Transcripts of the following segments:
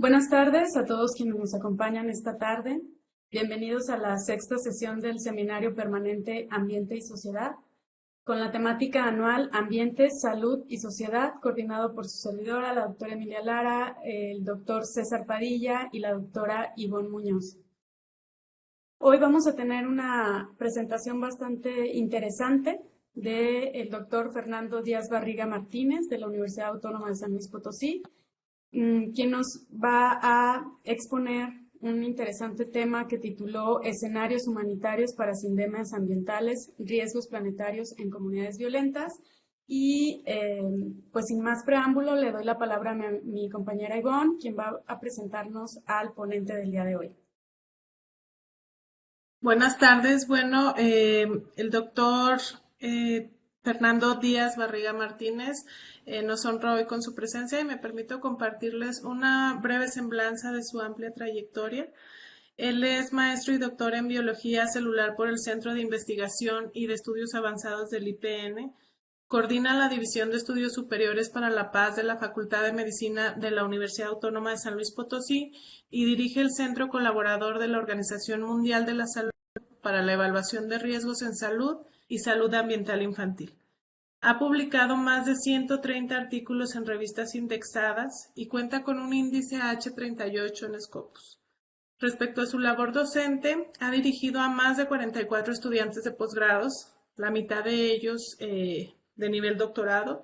Buenas tardes a todos quienes nos acompañan esta tarde. Bienvenidos a la sexta sesión del Seminario Permanente Ambiente y Sociedad, con la temática anual Ambiente, Salud y Sociedad, coordinado por su servidora, la doctora Emilia Lara, el doctor César Padilla y la doctora Ivonne Muñoz. Hoy vamos a tener una presentación bastante interesante del doctor Fernando Díaz Barriga Martínez, de la Universidad Autónoma de San Luis Potosí, quien nos va a exponer un interesante tema que tituló Escenarios humanitarios para sindemias ambientales, riesgos planetarios en comunidades violentas. Y pues sin más preámbulo, le doy la palabra a mi compañera Ivonne, quien va a presentarnos al ponente del día de hoy. Buenas tardes. Bueno, el doctor Fernando Díaz Barriga Martínez nos honra hoy con su presencia y me permito compartirles una breve semblanza de su amplia trayectoria. Él es maestro y doctor en biología celular por el Centro de Investigación y de Estudios Avanzados del IPN. Coordina la División de Estudios Superiores para la Paz de la Facultad de Medicina de la Universidad Autónoma de San Luis Potosí y dirige el Centro Colaborador de la Organización Mundial de la Salud para la Evaluación de Riesgos en Salud y Salud Ambiental Infantil. Ha publicado más de 130 artículos en revistas indexadas y cuenta con un índice H38 en Scopus. Respecto a su labor docente, ha dirigido a más de 44 estudiantes de posgrados, la mitad de ellos de nivel doctorado.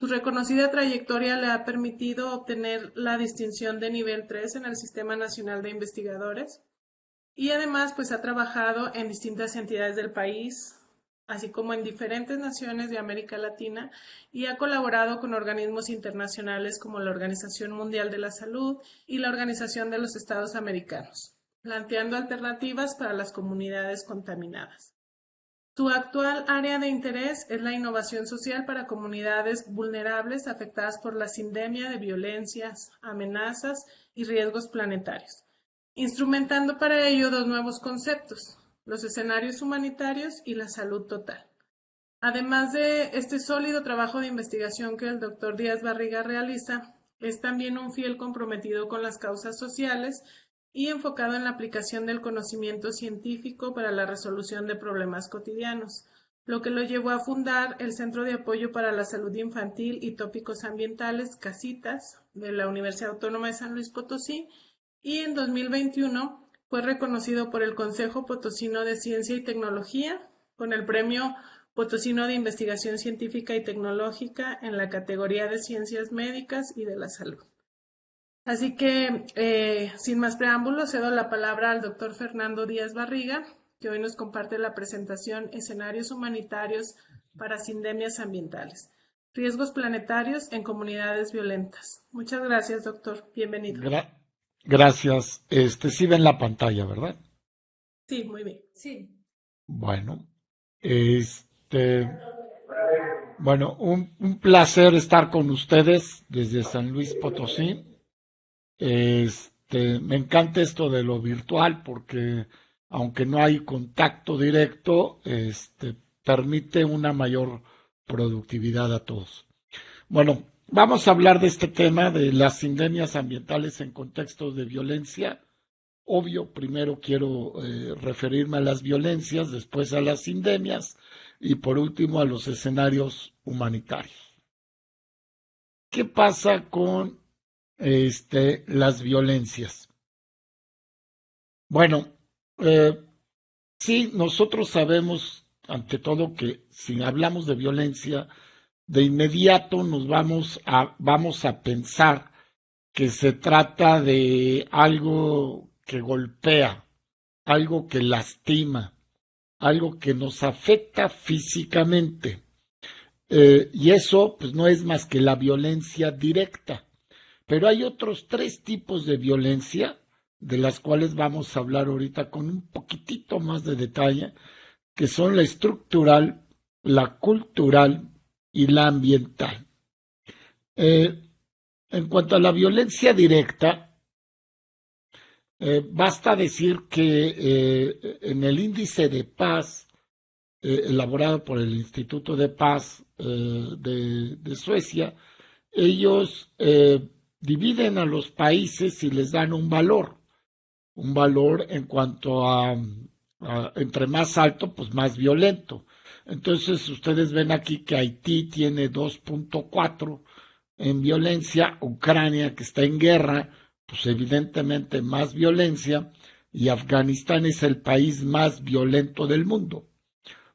Su reconocida trayectoria le ha permitido obtener la distinción de nivel 3 en el Sistema Nacional de Investigadores y además pues ha trabajado en distintas entidades del país, así como en diferentes naciones de América Latina y ha colaborado con organismos internacionales como la Organización Mundial de la Salud y la Organización de los Estados Americanos, planteando alternativas para las comunidades contaminadas. Su actual área de interés es la innovación social para comunidades vulnerables afectadas por la sindemia de violencias, amenazas y riesgos planetarios, instrumentando para ello dos nuevos conceptos: los escenarios humanitarios y la salud total. Además de este sólido trabajo de investigación que el doctor Díaz Barriga realiza, es también un fiel comprometido con las causas sociales y enfocado en la aplicación del conocimiento científico para la resolución de problemas cotidianos, lo que lo llevó a fundar el Centro de Apoyo para la Salud Infantil y Tópicos Ambientales, CASITAS, de la Universidad Autónoma de San Luis Potosí, y en 2021 fue reconocido por el Consejo Potosino de Ciencia y Tecnología con el Premio Potosino de Investigación Científica y Tecnológica en la categoría de Ciencias Médicas y de la Salud. Así que, sin más preámbulos, cedo la palabra al doctor Fernando Díaz Barriga, que hoy nos comparte la presentación Escenarios humanitarios para sindemias ambientales, riesgos planetarios en comunidades violentas. Muchas gracias, doctor. Bienvenido. Gracias. Sí ven la pantalla, ¿verdad? Sí, muy bien. Sí. Bueno, bueno, un placer estar con ustedes desde San Luis Potosí. Me encanta esto de lo virtual porque aunque no hay contacto directo, permite una mayor productividad a todos. Bueno, vamos a hablar de este tema de las sindemias ambientales en contextos de violencia. Obvio, primero quiero referirme a las violencias, después a las sindemias y por último a los escenarios humanitarios. ¿Qué pasa con las violencias? Bueno, sí, nosotros sabemos ante todo que si hablamos de violencia, de inmediato nos vamos a pensar que se trata de algo que golpea, algo que lastima, algo que nos afecta físicamente. Y eso pues no es más que la violencia directa. Pero hay otros tres tipos de violencia, de las cuales vamos a hablar ahorita con un poquitito más de detalle, que son la estructural, la cultural y la ambiental. En cuanto a la violencia directa, basta decir que en el índice de paz elaborado por el Instituto de Paz de Suecia, ellos dividen a los países y les dan un valor en cuanto a entre más alto, pues más violento. Entonces ustedes ven aquí que Haití tiene 2.4 en violencia, Ucrania, que está en guerra, pues evidentemente más violencia, y Afganistán es el país más violento del mundo.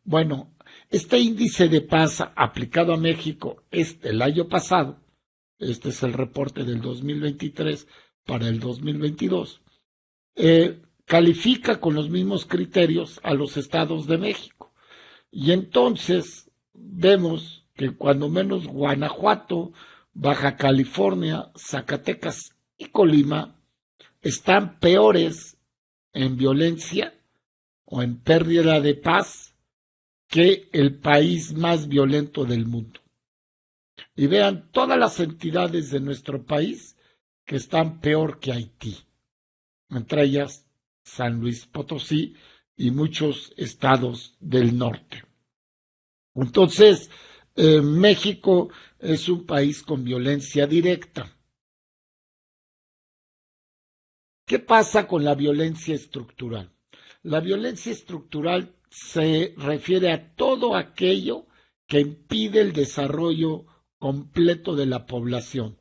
Bueno, este índice de paz aplicado a México el año pasado, este es el reporte del 2023 para el 2022, califica con los mismos criterios a los estados de México. Y entonces vemos que cuando menos Guanajuato, Baja California, Zacatecas y Colima están peores en violencia o en pérdida de paz que el país más violento del mundo. Y vean todas las entidades de nuestro país que están peor que Haití, entre ellas San Luis Potosí y muchos estados del norte. Entonces, México es un país con violencia directa. ¿Qué pasa con la violencia estructural? La violencia estructural se refiere a todo aquello que impide el desarrollo completo de la población.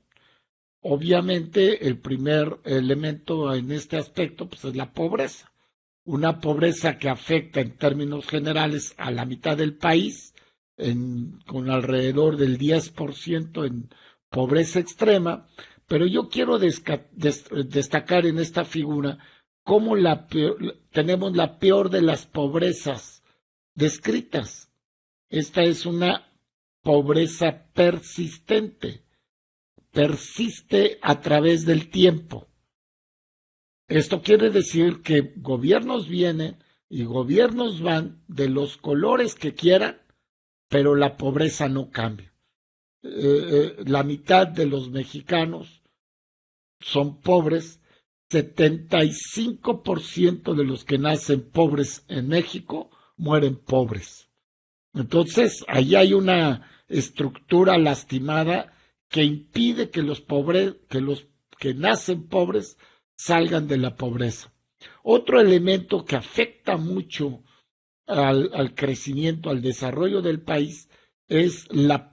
Obviamente, el primer elemento en este aspecto pues, es la pobreza. Una pobreza que afecta en términos generales a la mitad del país, con alrededor del 10% en pobreza extrema, pero yo quiero destacar en esta figura cómo tenemos la peor de las pobrezas descritas. Esta es una pobreza persistente, persiste a través del tiempo. Esto quiere decir que gobiernos vienen y gobiernos van de los colores que quieran, pero la pobreza no cambia. La mitad de los mexicanos son pobres, 75% de los que nacen pobres en México mueren pobres. Entonces, ahí hay una estructura lastimada que impide que los que nacen pobres salgan de la pobreza. Otro elemento que afecta mucho al crecimiento, al desarrollo del país, es la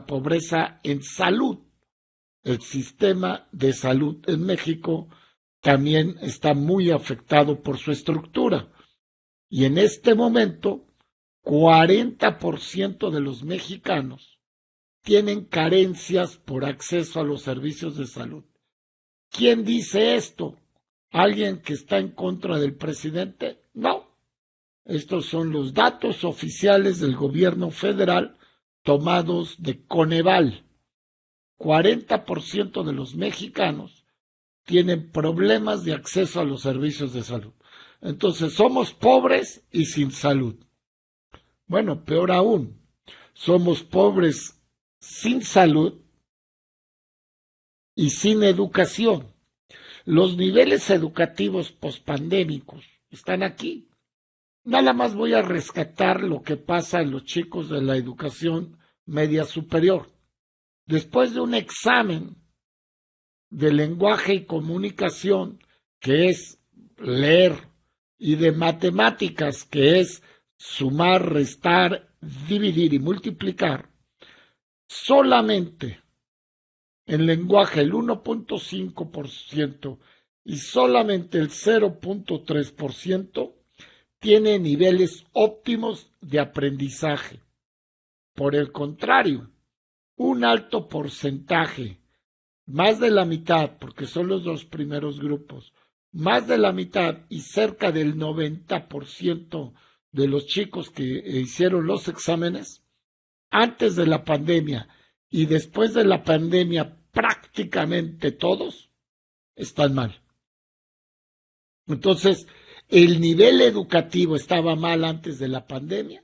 pobreza en salud. El sistema de salud en México también está muy afectado por su estructura. Y en este momento, 40% de los mexicanos tienen carencias por acceso a los servicios de salud. ¿Quién dice esto? ¿Alguien que está en contra del presidente? No. Estos son los datos oficiales del gobierno federal tomados de Coneval. 40% de los mexicanos tienen problemas de acceso a los servicios de salud. Entonces, somos pobres y sin salud. Bueno, peor aún, somos pobres sin salud y sin educación. Los niveles educativos pospandémicos están aquí. Nada más voy a rescatar lo que pasa en los chicos de la educación media superior. Después de un examen de lenguaje y comunicación, que es leer, y de matemáticas, que es sumar, restar, dividir y multiplicar, solamente en lenguaje el 1.5% y solamente el 0.3% tiene niveles óptimos de aprendizaje. Por el contrario, un alto porcentaje, más de la mitad, porque son los dos primeros grupos, más de la mitad y cerca del 90% de los chicos que hicieron los exámenes antes de la pandemia y después de la pandemia, prácticamente todos están mal. Entonces, el nivel educativo estaba mal antes de la pandemia,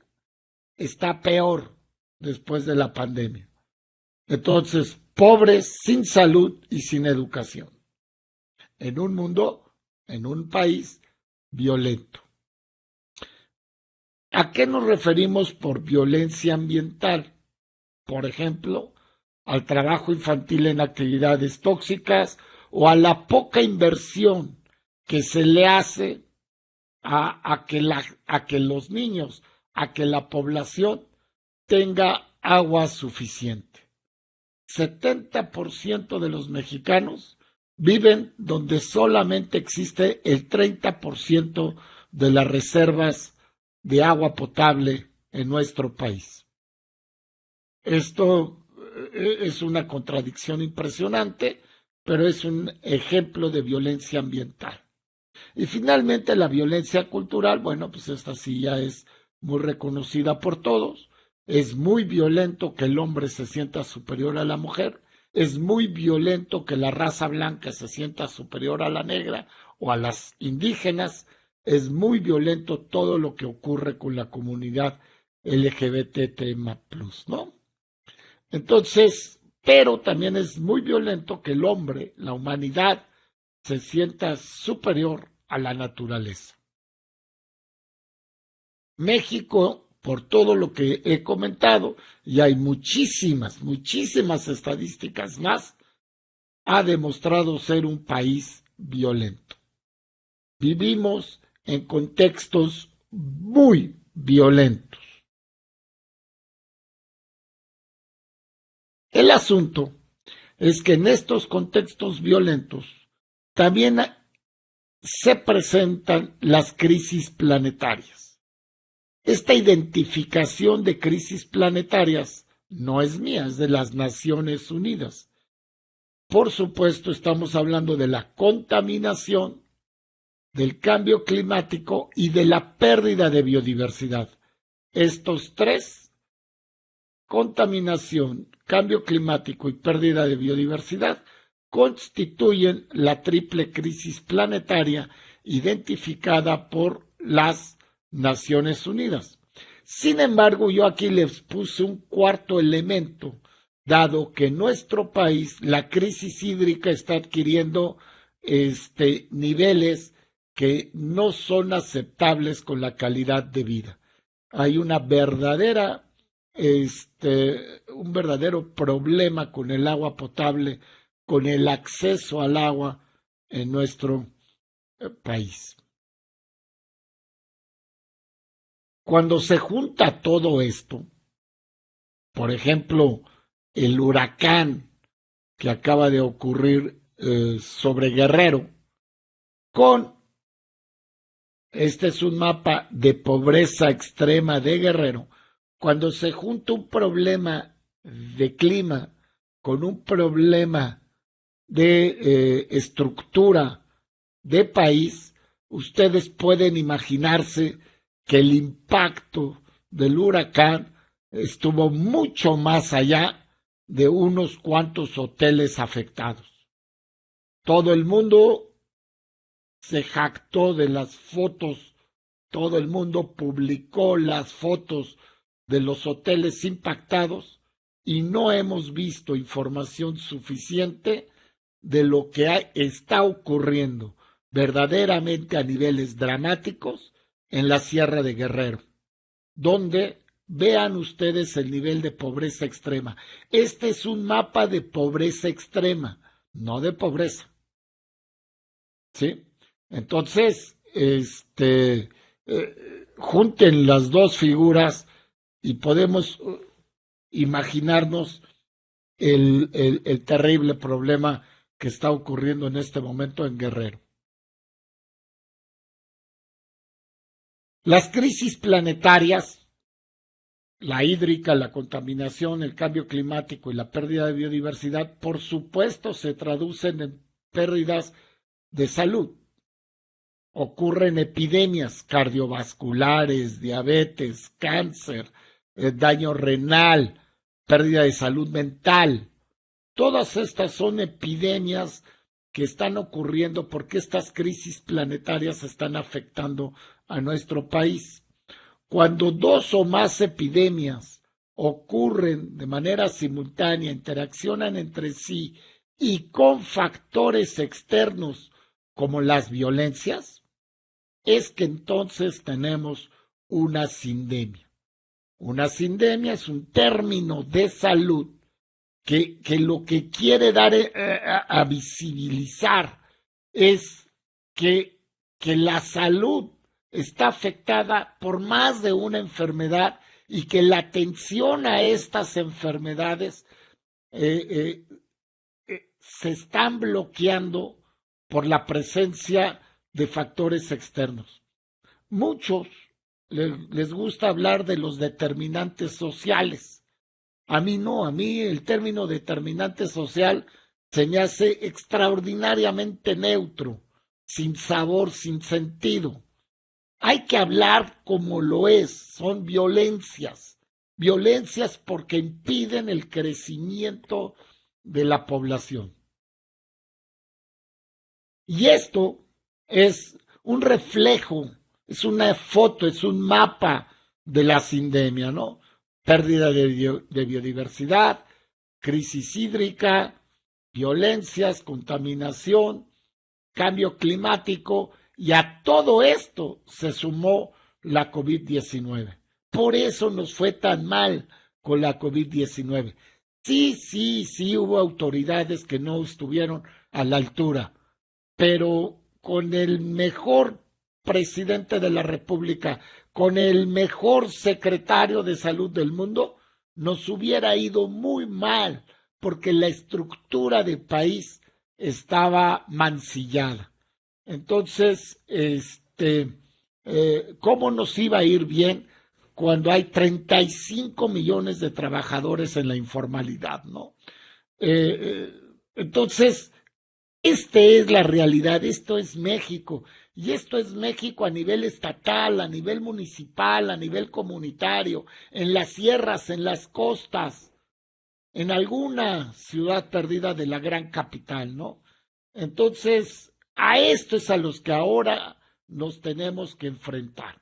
está peor después de la pandemia. Entonces, pobres, sin salud y sin educación. En un mundo, en un país violento. ¿A qué nos referimos por violencia ambiental? Por ejemplo, al trabajo infantil en actividades tóxicas o a la poca inversión que se le hace a que los niños, a que la población tenga agua suficiente. 70% de los mexicanos viven donde solamente existe el 30% de las reservas de agua potable en nuestro país. Esto es una contradicción impresionante, pero es un ejemplo de violencia ambiental. Y finalmente la violencia cultural, bueno, pues esta sí ya es muy reconocida por todos. Es muy violento que el hombre se sienta superior a la mujer. Es muy violento que la raza blanca se sienta superior a la negra o a las indígenas. Es muy violento todo lo que ocurre con la comunidad LGBT+, ¿no? Entonces, pero también es muy violento que el hombre, la humanidad, se sienta superior a la naturaleza. México, por todo lo que he comentado, y hay muchísimas estadísticas más, ha demostrado ser un país violento. Vivimos en contextos muy violentos. El asunto es que en estos contextos violentos también se presentan las crisis planetarias. Esta identificación de crisis planetarias no es mía, es de las Naciones Unidas. Por supuesto, estamos hablando de la contaminación, del cambio climático y de la pérdida de biodiversidad. Estos tres, contaminación, cambio climático y pérdida de biodiversidad, constituyen la triple crisis planetaria identificada por las Naciones Unidas. Sin embargo, yo aquí les puse un cuarto elemento, dado que en nuestro país la crisis hídrica está adquiriendo niveles que no son aceptables con la calidad de vida. Hay una verdadera un verdadero problema con el agua potable, con el acceso al agua en nuestro país. Cuando se junta todo esto, por ejemplo, el huracán que acaba de ocurrir sobre Guerrero, este es un mapa de pobreza extrema de Guerrero. Cuando se junta un problema de clima con un problema de estructura de país, ustedes pueden imaginarse que el impacto del huracán estuvo mucho más allá de unos cuantos hoteles afectados. Todo el mundo se jactó de las fotos, todo el mundo publicó las fotos de los hoteles impactados y no hemos visto información suficiente de lo que está ocurriendo verdaderamente a niveles dramáticos en la Sierra de Guerrero, donde vean ustedes el nivel de pobreza extrema. Este es un mapa de pobreza extrema, no de pobreza. ¿Sí? Entonces, junten las dos figuras y podemos imaginarnos el terrible problema que está ocurriendo en este momento en Guerrero. Las crisis planetarias, la hídrica, la contaminación, el cambio climático y la pérdida de biodiversidad, por supuesto, se traducen en pérdidas de salud. Ocurren epidemias cardiovasculares, diabetes, cáncer, daño renal, pérdida de salud mental. Todas estas son epidemias que están ocurriendo porque estas crisis planetarias están afectando a nuestro país. Cuando dos o más epidemias ocurren de manera simultánea, interaccionan entre sí y con factores externos como las violencias, es que entonces tenemos una sindemia. Una sindemia es un término de salud que lo que quiere dar a visibilizar es que la salud está afectada por más de una enfermedad y que la atención a estas enfermedades se están bloqueando por la presencia de factores externos. Muchos les gusta hablar de los determinantes sociales. A mí no, a mí el término determinante social se me hace extraordinariamente neutro, sin sabor, sin sentido. Hay que hablar como lo es, son violencias porque impiden el crecimiento de la población. Y esto es un reflejo, es una foto, es un mapa de la sindemia, ¿no? Pérdida de biodiversidad, crisis hídrica, violencias, contaminación, cambio climático, y a todo esto se sumó la COVID-19. Por eso nos fue tan mal con la COVID-19. Sí, hubo autoridades que no estuvieron a la altura, pero con el mejor presidente de la República, con el mejor secretario de salud del mundo, nos hubiera ido muy mal, porque la estructura del país estaba mancillada. Entonces, ¿cómo nos iba a ir bien cuando hay 35 millones de trabajadores en la informalidad, ¿no? Entonces, esta es la realidad, esto es México, y esto es México a nivel estatal, a nivel municipal, a nivel comunitario, en las sierras, en las costas, en alguna ciudad perdida de la gran capital, ¿no? Entonces, a esto es a los que ahora nos tenemos que enfrentar.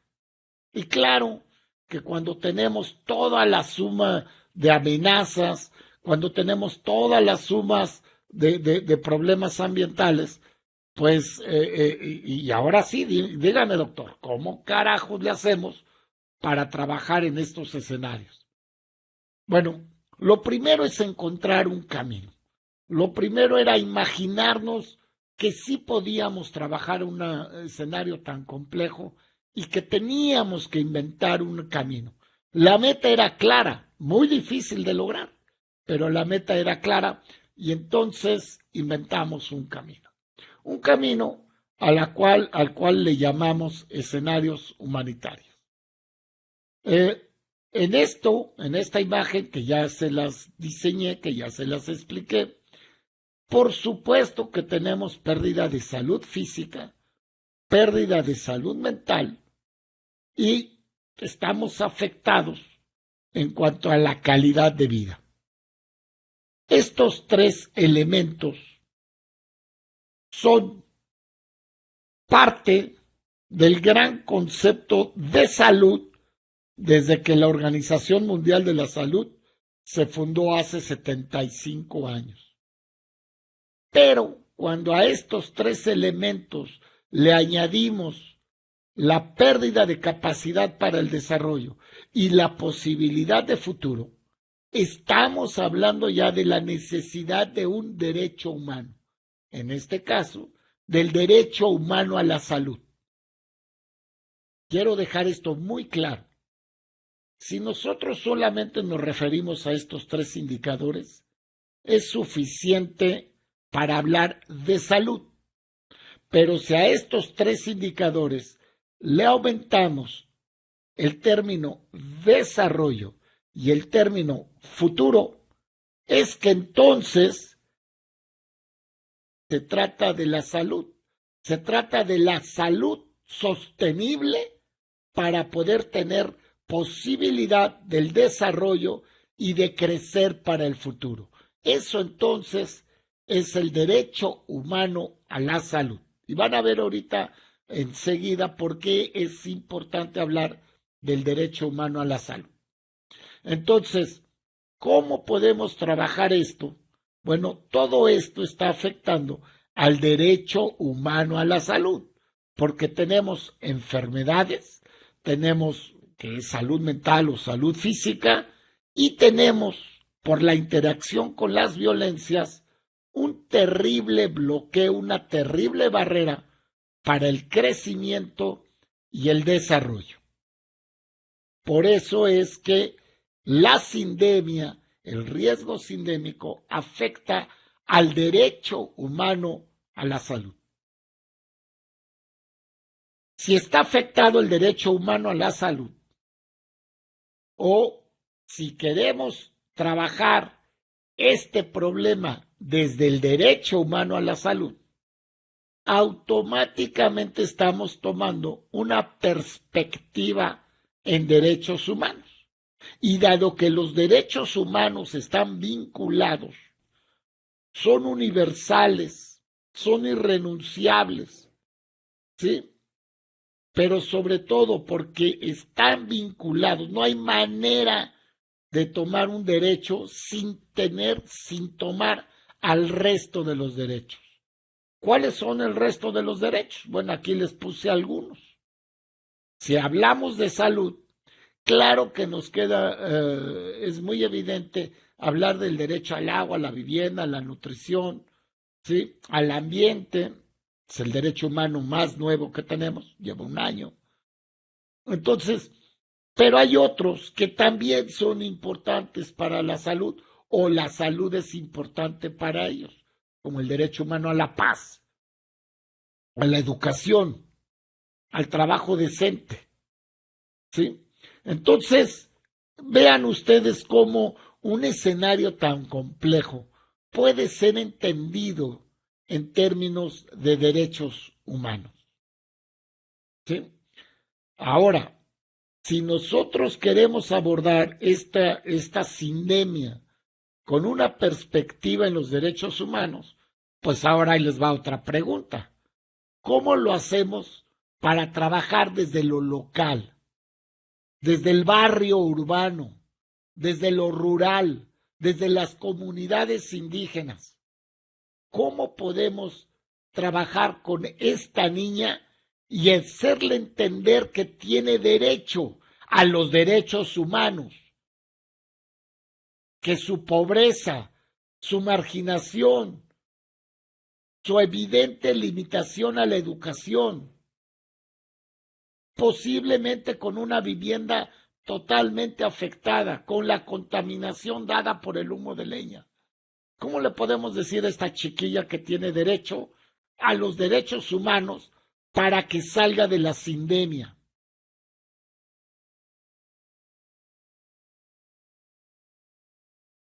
Y claro que cuando tenemos toda la suma de amenazas, cuando tenemos todas las sumas de problemas ambientales, pues, y ahora sí, dígame, doctor, ¿cómo carajos le hacemos para trabajar en estos escenarios? Bueno, lo primero es encontrar un camino. Lo primero era imaginarnos que sí podíamos trabajar un escenario tan complejo y que teníamos que inventar un camino. La meta era clara, muy difícil de lograr, pero la meta era clara y entonces inventamos un camino. Un camino al cual le llamamos escenarios humanitarios. En esta imagen que ya se las diseñé, que ya se las expliqué, por supuesto que tenemos pérdida de salud física, pérdida de salud mental y estamos afectados en cuanto a la calidad de vida. Estos tres elementos son parte del gran concepto de salud desde que la Organización Mundial de la Salud se fundó hace 75 años. Pero cuando a estos tres elementos le añadimos la pérdida de capacidad para el desarrollo y la posibilidad de futuro, estamos hablando ya de la necesidad de un derecho humano, en este caso, del derecho humano a la salud. Quiero dejar esto muy claro. Si nosotros solamente nos referimos a estos tres indicadores, es suficiente para hablar de salud. Pero si a estos tres indicadores le aumentamos el término desarrollo y el término futuro, es que entonces se trata de la salud. Se trata de la salud sostenible para poder tener posibilidad del desarrollo y de crecer para el futuro. Eso entonces es el derecho humano a la salud. Y van a ver ahorita enseguida por qué es importante hablar del derecho humano a la salud. Entonces, ¿cómo podemos trabajar esto? Bueno, todo esto está afectando al derecho humano a la salud, porque tenemos enfermedades, tenemos que es salud mental o salud física, y tenemos por la interacción con las violencias, un terrible bloqueo, una terrible barrera para el crecimiento y el desarrollo. Por eso es que la sindemia, el riesgo sindémico, afecta al derecho humano a la salud. Si está afectado el derecho humano a la salud, o si queremos trabajar este problema desde el derecho humano a la salud, automáticamente estamos tomando una perspectiva en derechos humanos. Y dado que los derechos humanos están vinculados, son universales, son irrenunciables, ¿sí? Pero sobre todo porque están vinculados, no hay manera de tomar un derecho sin tomar al resto de los derechos. ¿Cuáles son el resto de los derechos? Bueno, aquí les puse algunos. Si hablamos de salud, claro que nos queda, es muy evidente hablar del derecho al agua, a la vivienda, a la nutrición, ¿sí? Al ambiente. Es el derecho humano más nuevo que tenemos, lleva un año. Entonces, pero hay otros que también son importantes para la salud, o la salud es importante para ellos, como el derecho humano a la paz, a la educación, al trabajo decente, ¿sí? Entonces, vean ustedes cómo un escenario tan complejo puede ser entendido en términos de derechos humanos, ¿sí? Ahora, si nosotros queremos abordar esta sindemia con una perspectiva en los derechos humanos, pues ahora ahí les va otra pregunta. ¿Cómo lo hacemos para trabajar desde lo local, desde el barrio urbano, desde lo rural, desde las comunidades indígenas? ¿Cómo podemos trabajar con esta niña y hacerle entender que tiene derecho a los derechos humanos? Que su pobreza, su marginación, su evidente limitación a la educación, posiblemente con una vivienda totalmente afectada, con la contaminación dada por el humo de leña. ¿Cómo le podemos decir a esta chiquilla que tiene derecho a los derechos humanos para que salga de la sindemia?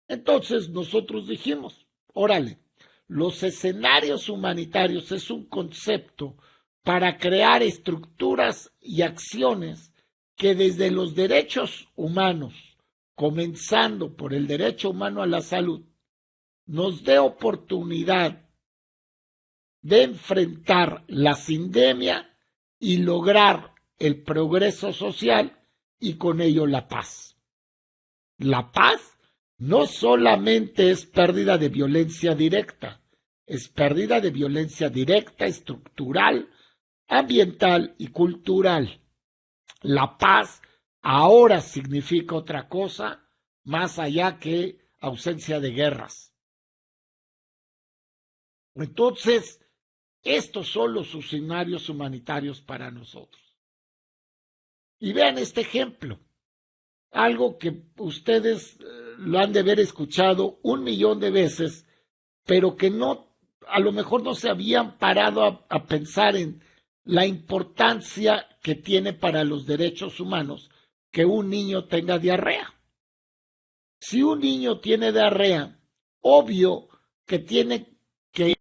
Entonces nosotros dijimos, órale, los escenarios humanitarios es un concepto para crear estructuras y acciones que desde los derechos humanos, comenzando por el derecho humano a la salud, nos dé oportunidad de enfrentar la sindemia y lograr el progreso social y con ello la paz. La paz no solamente es pérdida de violencia directa, es pérdida de violencia directa, estructural, ambiental y cultural. La paz ahora significa otra cosa más allá que ausencia de guerras. Entonces, estos son los escenarios humanitarios para nosotros. Y vean este ejemplo, algo que ustedes lo han de haber escuchado 1,000,000 de veces, pero que no, a lo mejor no se habían parado a pensar en la importancia que tiene para los derechos humanos que un niño tenga diarrea. Si un niño tiene diarrea, obvio que tiene que ir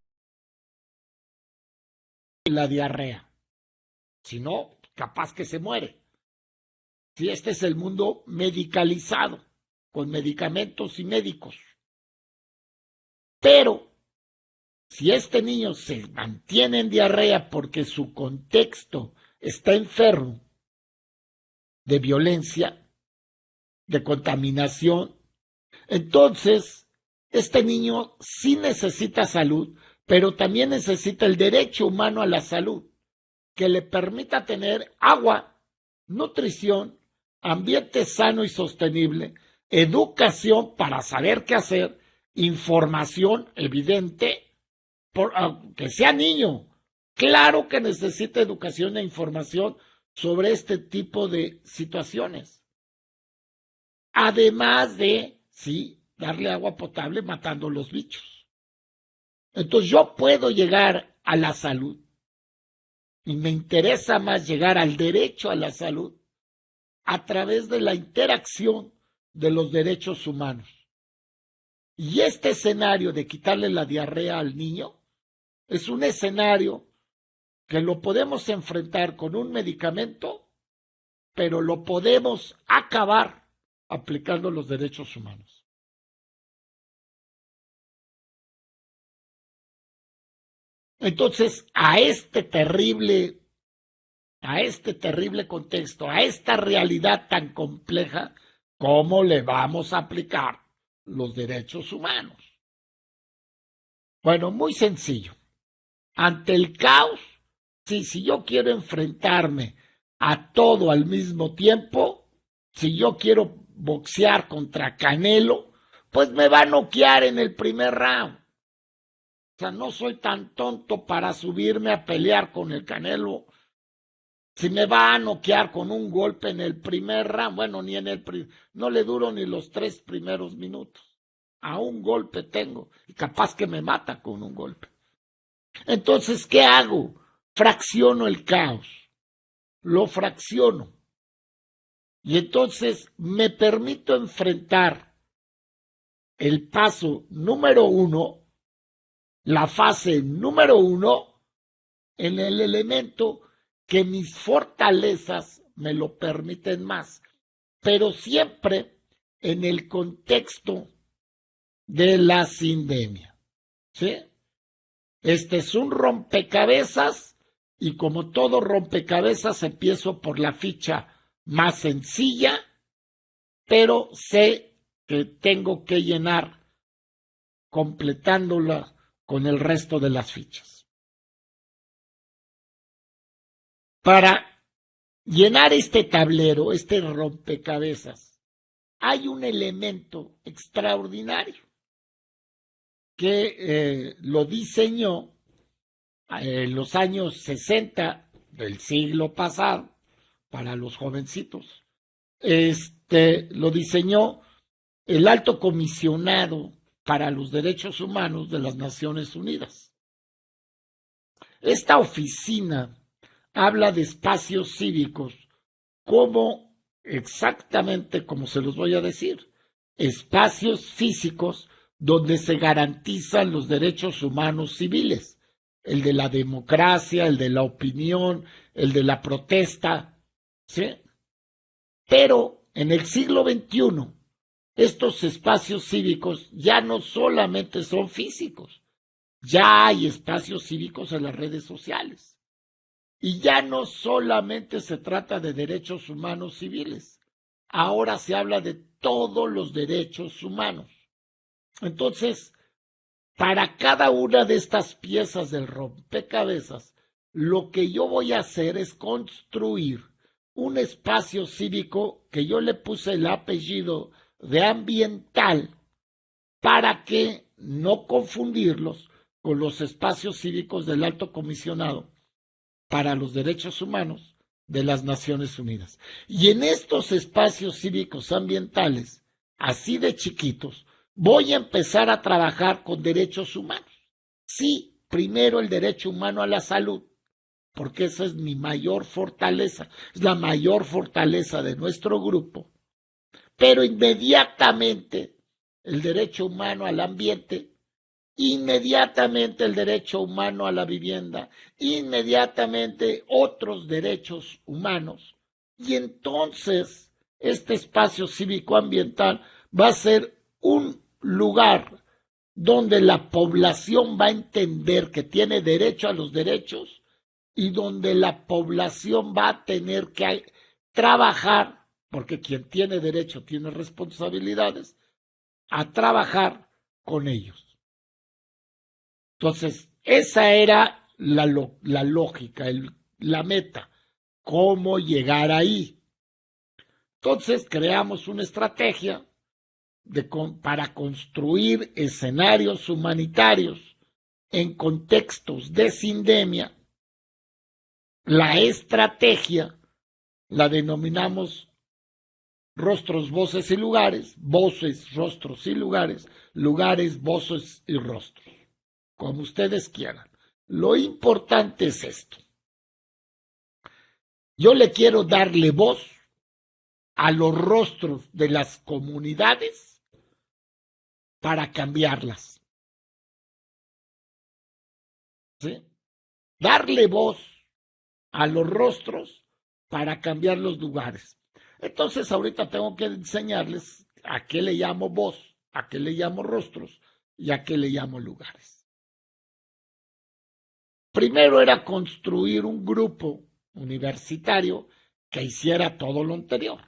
la diarrea. Si no, capaz que se muere. Si este es el mundo medicalizado, con medicamentos y médicos. Pero, si este niño se mantiene en diarrea porque su contexto está enfermo de violencia, de contaminación, entonces este niño sí necesita salud, pero también necesita el derecho humano a la salud, que le permita tener agua, nutrición, ambiente sano y sostenible, educación para saber qué hacer, información evidente, aunque sea niño. Claro que necesita educación e información sobre este tipo de situaciones. Además de, sí, darle agua potable matando los bichos. Entonces yo puedo llegar a la salud y me interesa más llegar al derecho a la salud a través de la interacción de los derechos humanos. Y este escenario de quitarle la diarrea al niño es un escenario que lo podemos enfrentar con un medicamento, pero lo podemos acabar aplicando los derechos humanos. Entonces, a este terrible contexto, a esta realidad tan compleja, ¿cómo le vamos a aplicar los derechos humanos? Bueno, muy sencillo. Ante el caos, si yo quiero enfrentarme a todo al mismo tiempo, si yo quiero boxear contra Canelo, pues me va a noquear en el primer round. O sea, no soy tan tonto para subirme a pelear con el Canelo. Si me va a noquear con un golpe en el primer round, bueno, no le duro ni los 3 primeros minutos. A un golpe tengo, y capaz que me mata con un golpe. Entonces, ¿qué hago? Fracciono el caos, lo fracciono. Y entonces me permito enfrentar el paso número 1, la fase número 1, en el elemento que mis fortalezas me lo permiten más, pero siempre en el contexto de la sindemia. ¿Sí? Este es un rompecabezas y como todo rompecabezas empiezo por la ficha más sencilla, pero sé que tengo que llenar completándola con el resto de las fichas. Para llenar este tablero, este rompecabezas, hay un elemento extraordinario que lo diseñó en los años 60 del siglo pasado, para los jovencitos. Lo diseñó el Alto Comisionado para los Derechos Humanos de las Naciones Unidas. Esta oficina habla de espacios cívicos como exactamente como se los voy a decir, espacios físicos donde se garantizan los derechos humanos civiles, el de la democracia, el de la opinión, el de la protesta, ¿sí? Pero en el siglo XXI, estos espacios cívicos ya no solamente son físicos, ya hay espacios cívicos en las redes sociales. Y ya no solamente se trata de derechos humanos civiles, ahora se habla de todos los derechos humanos. Entonces, para cada una de estas piezas del rompecabezas, lo que yo voy a hacer es construir un espacio cívico que yo le puse el apellido de ambiental para que no confundirlos con los espacios cívicos del Alto Comisionado para los Derechos Humanos de las Naciones Unidas. Y en estos espacios cívicos ambientales, así de chiquitos, voy a empezar a trabajar con derechos humanos. Sí, primero el derecho humano a la salud, porque esa es mi mayor fortaleza, es la mayor fortaleza de nuestro grupo, pero inmediatamente el derecho humano al ambiente, inmediatamente el derecho humano a la vivienda, inmediatamente otros derechos humanos. Y entonces este espacio cívico-ambiental va a ser un lugar donde la población va a entender que tiene derecho a los derechos y donde la población va a tener que trabajar, porque quien tiene derecho tiene responsabilidades, a trabajar con ellos. Entonces, esa era la lógica, la meta, cómo llegar ahí. Entonces, creamos una estrategia para construir escenarios humanitarios en contextos de sindemia, la estrategia la denominamos rostros, voces y lugares, voces, rostros y lugares, lugares, voces y rostros, como ustedes quieran. Lo importante es esto. Yo le quiero darle voz a los rostros de las comunidades para cambiarlas. ¿Sí? Darle voz a los rostros para cambiar los lugares. Entonces, ahorita tengo que enseñarles a qué le llamo voz, a qué le llamo rostros y a qué le llamo lugares. Primero era construir un grupo universitario que hiciera todo lo anterior,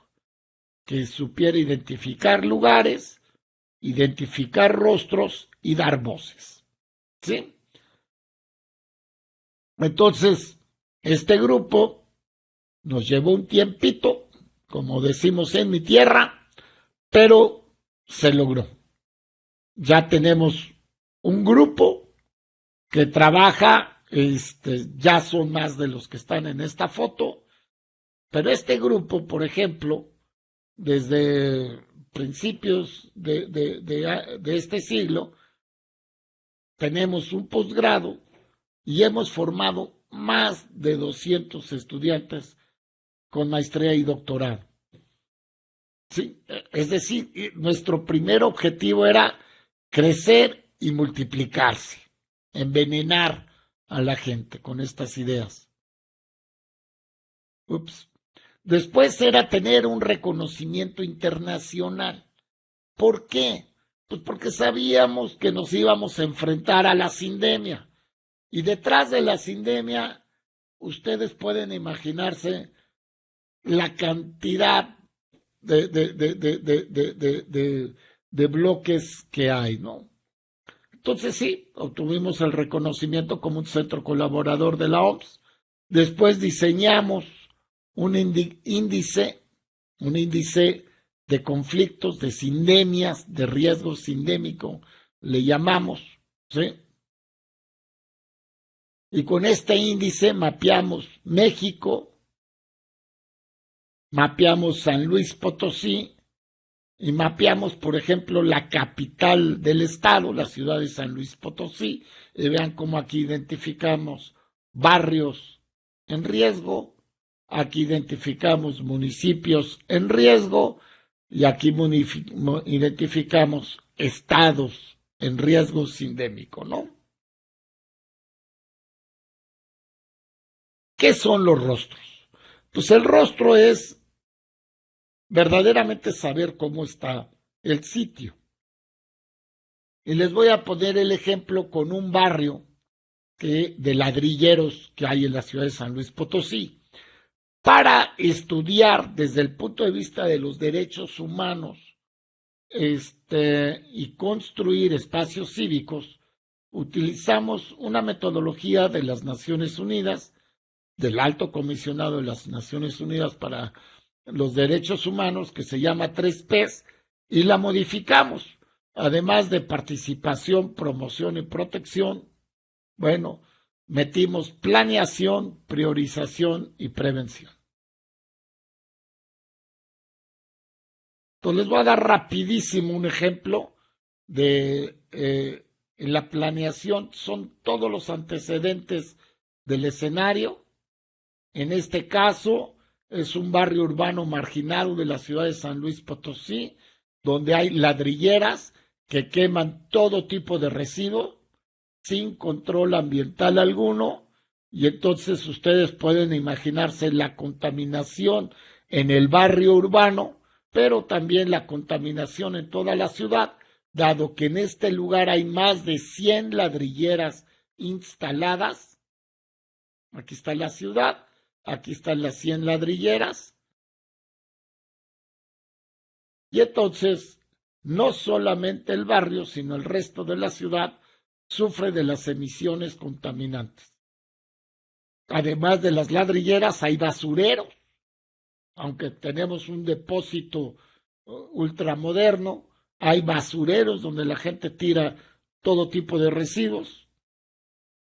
que supiera identificar lugares, identificar rostros y dar voces. ¿Sí? Entonces, este grupo nos llevó un tiempito, como decimos en mi tierra, pero se logró. Ya tenemos un grupo que trabaja, ya son más de los que están en esta foto, pero este grupo, por ejemplo, desde principios de este siglo, tenemos un posgrado y hemos formado más de 200 estudiantes con maestría y doctorado. ¿Sí? Es decir, nuestro primer objetivo era crecer y multiplicarse, envenenar a la gente con estas ideas. Después era tener un reconocimiento internacional. ¿Por qué? Pues porque sabíamos que nos íbamos a enfrentar a la sindemia. Y detrás de la sindemia, ustedes pueden imaginarse la cantidad de bloques que hay, ¿no? Entonces sí, obtuvimos el reconocimiento como un centro colaborador de la OMS. Después diseñamos un índice de conflictos, de sindemias, de riesgo sindémico, le llamamos, ¿sí? Y con este índice mapeamos México, mapeamos San Luis Potosí y mapeamos, por ejemplo, la capital del estado, la ciudad de San Luis Potosí. Y vean cómo aquí identificamos barrios en riesgo, aquí identificamos municipios en riesgo y aquí identificamos estados en riesgo sindémico, ¿no? ¿Qué son los rostros? Pues el rostro es verdaderamente saber cómo está el sitio. Y les voy a poner el ejemplo con un barrio de ladrilleros que hay en la ciudad de San Luis Potosí. Para estudiar desde el punto de vista de los derechos humanos y construir espacios cívicos, utilizamos una metodología de las Naciones Unidas, del Alto Comisionado de las Naciones Unidas para los Derechos Humanos, que se llama 3Ps, y la modificamos. Además de participación, promoción y protección, bueno, metimos planeación, priorización y prevención. Entonces les voy a dar rapidísimo un ejemplo de en la planeación. Son todos los antecedentes del escenario. En este caso es un barrio urbano marginado de la ciudad de San Luis Potosí, donde hay ladrilleras que queman todo tipo de residuo sin control ambiental alguno, y entonces ustedes pueden imaginarse la contaminación en el barrio urbano, pero también la contaminación en toda la ciudad, dado que en este lugar hay más de 100 ladrilleras instaladas. Aquí está la ciudad, aquí están las 100 ladrilleras. Y entonces, no solamente el barrio, sino el resto de la ciudad sufre de las emisiones contaminantes. Además de las ladrilleras, hay basureros. Aunque tenemos un depósito ultramoderno, hay basureros donde la gente tira todo tipo de residuos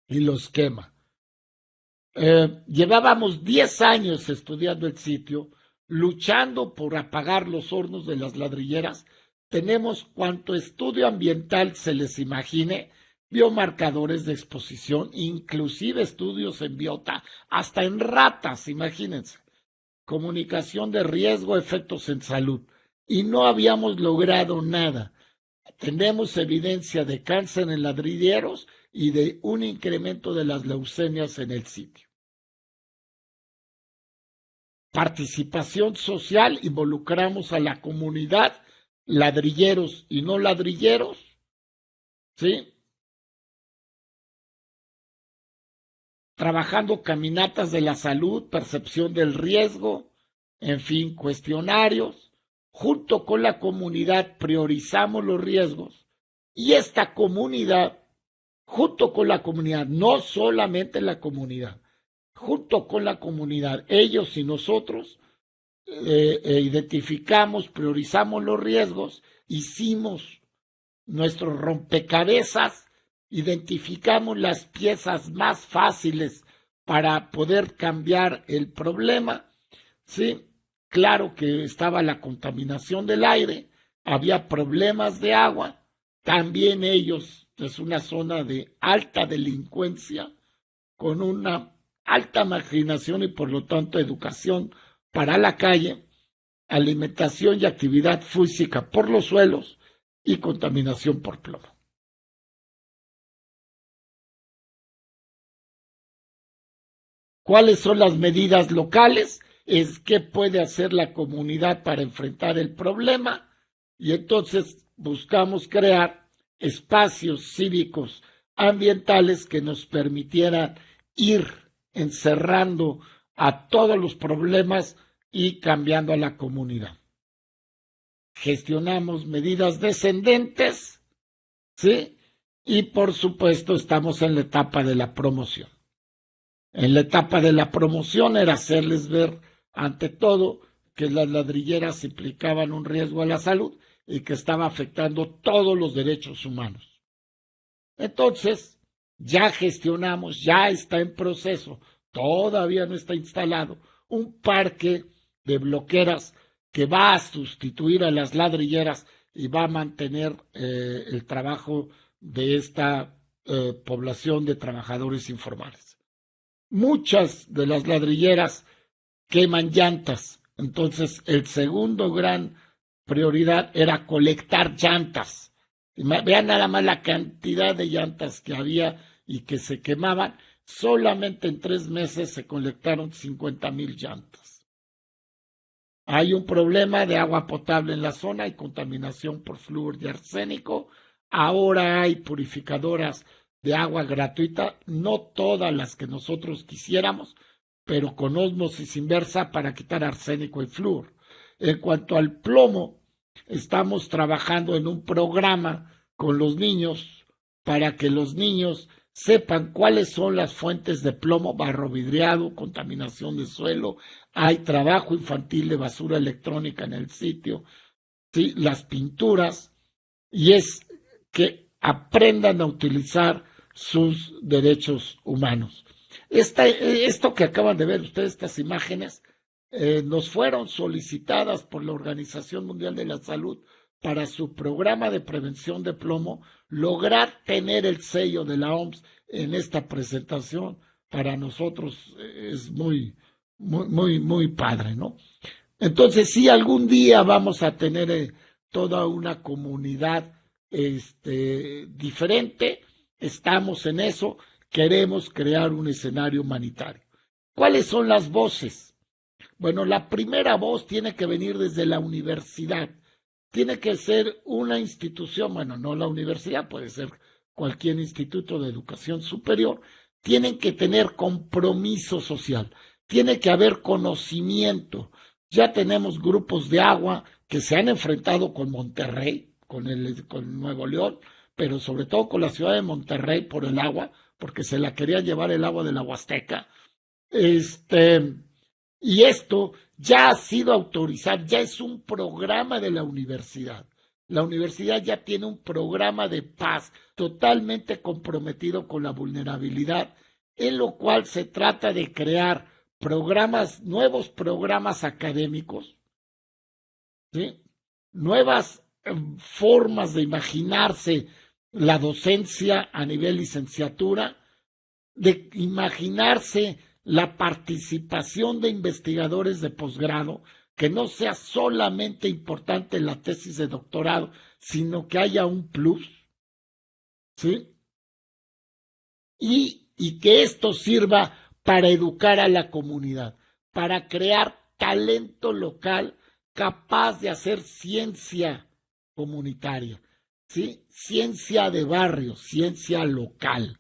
y los quema. Llevábamos 10 años estudiando el sitio, luchando por apagar los hornos de las ladrilleras. Tenemos cuanto estudio ambiental se les imagine, biomarcadores de exposición, inclusive estudios en biota, hasta en ratas, imagínense. Comunicación de riesgo, efectos en salud. Y no habíamos logrado nada. Tenemos evidencia de cáncer en ladrilleros y de un incremento de las leucemias en el sitio. Participación social, involucramos a la comunidad, ladrilleros y no ladrilleros, ¿sí? Trabajando caminatas de la salud, percepción del riesgo, en fin, cuestionarios. Junto con la comunidad priorizamos los riesgos y esta comunidad, junto con la comunidad, no solamente la comunidad, junto con la comunidad, ellos y nosotros, identificamos, priorizamos los riesgos, hicimos nuestros rompecabezas, identificamos las piezas más fáciles para poder cambiar el problema, ¿sí? Claro que estaba la contaminación del aire, había problemas de agua, también ellos, es una zona de alta delincuencia, con una alta marginación y por lo tanto educación para la calle, alimentación y actividad física por los suelos y contaminación por plomo. ¿Cuáles son las medidas locales? Es qué puede hacer la comunidad para enfrentar el problema y entonces buscamos crear espacios cívicos ambientales que nos permitieran ir encerrando a todos los problemas y cambiando a la comunidad. Gestionamos medidas descendentes, ¿sí? Y por supuesto estamos en la etapa de la promoción. En la etapa de la promoción era hacerles ver, ante todo, que las ladrilleras implicaban un riesgo a la salud y que estaba afectando todos los derechos humanos. Entonces, ya gestionamos, ya está en proceso, todavía no está instalado, un parque de bloqueras que va a sustituir a las ladrilleras y va a mantener el trabajo de esta población de trabajadores informales. Muchas de las ladrilleras queman llantas, entonces el segundo gran prioridad era colectar llantas. Vean nada más la cantidad de llantas que había y que se quemaban. Solamente en 3 meses se colectaron 50,000 llantas. Hay un problema de agua potable en la zona y contaminación por flúor y arsénico. Ahora hay purificadoras de agua gratuita, no todas las que nosotros quisiéramos, pero con ósmosis inversa para quitar arsénico y flúor. En cuanto al plomo, estamos trabajando en un programa con los niños para que los niños sepan cuáles son las fuentes de plomo, barro vidriado, contaminación de suelo, hay trabajo infantil de basura electrónica en el sitio, ¿sí? Las pinturas, y es que aprendan a utilizar sus derechos humanos. Esto que acaban de ver ustedes, estas imágenes, nos fueron solicitadas por la Organización Mundial de la Salud para su programa de prevención de plomo. Lograr tener el sello de la OMS en esta presentación para nosotros es muy padre, ¿no? Entonces, sí, algún día vamos a tener toda una comunidad diferente. Estamos en eso, queremos crear un escenario humanitario. ¿Cuáles son las voces? Bueno, la primera voz tiene que venir desde la universidad. Tiene que ser una institución, bueno, no la universidad, puede ser cualquier instituto de educación superior. Tienen que tener compromiso social, tiene que haber conocimiento. Ya tenemos grupos de agua que se han enfrentado con Monterrey, con Nuevo León, pero sobre todo con la ciudad de Monterrey por el agua, porque se la querían llevar el agua de la Huasteca. Y esto ya ha sido autorizado, ya es un programa de la universidad. La universidad ya tiene un programa de paz totalmente comprometido con la vulnerabilidad, en lo cual se trata de crear nuevos programas académicos, ¿sí? Nuevas formas de imaginarse la docencia a nivel licenciatura, de imaginarse la participación de investigadores de posgrado, que no sea solamente importante la tesis de doctorado, sino que haya un plus, ¿sí? Y que esto sirva para educar a la comunidad, para crear talento local capaz de hacer ciencia comunitaria, ¿sí? Ciencia de barrio, ciencia local.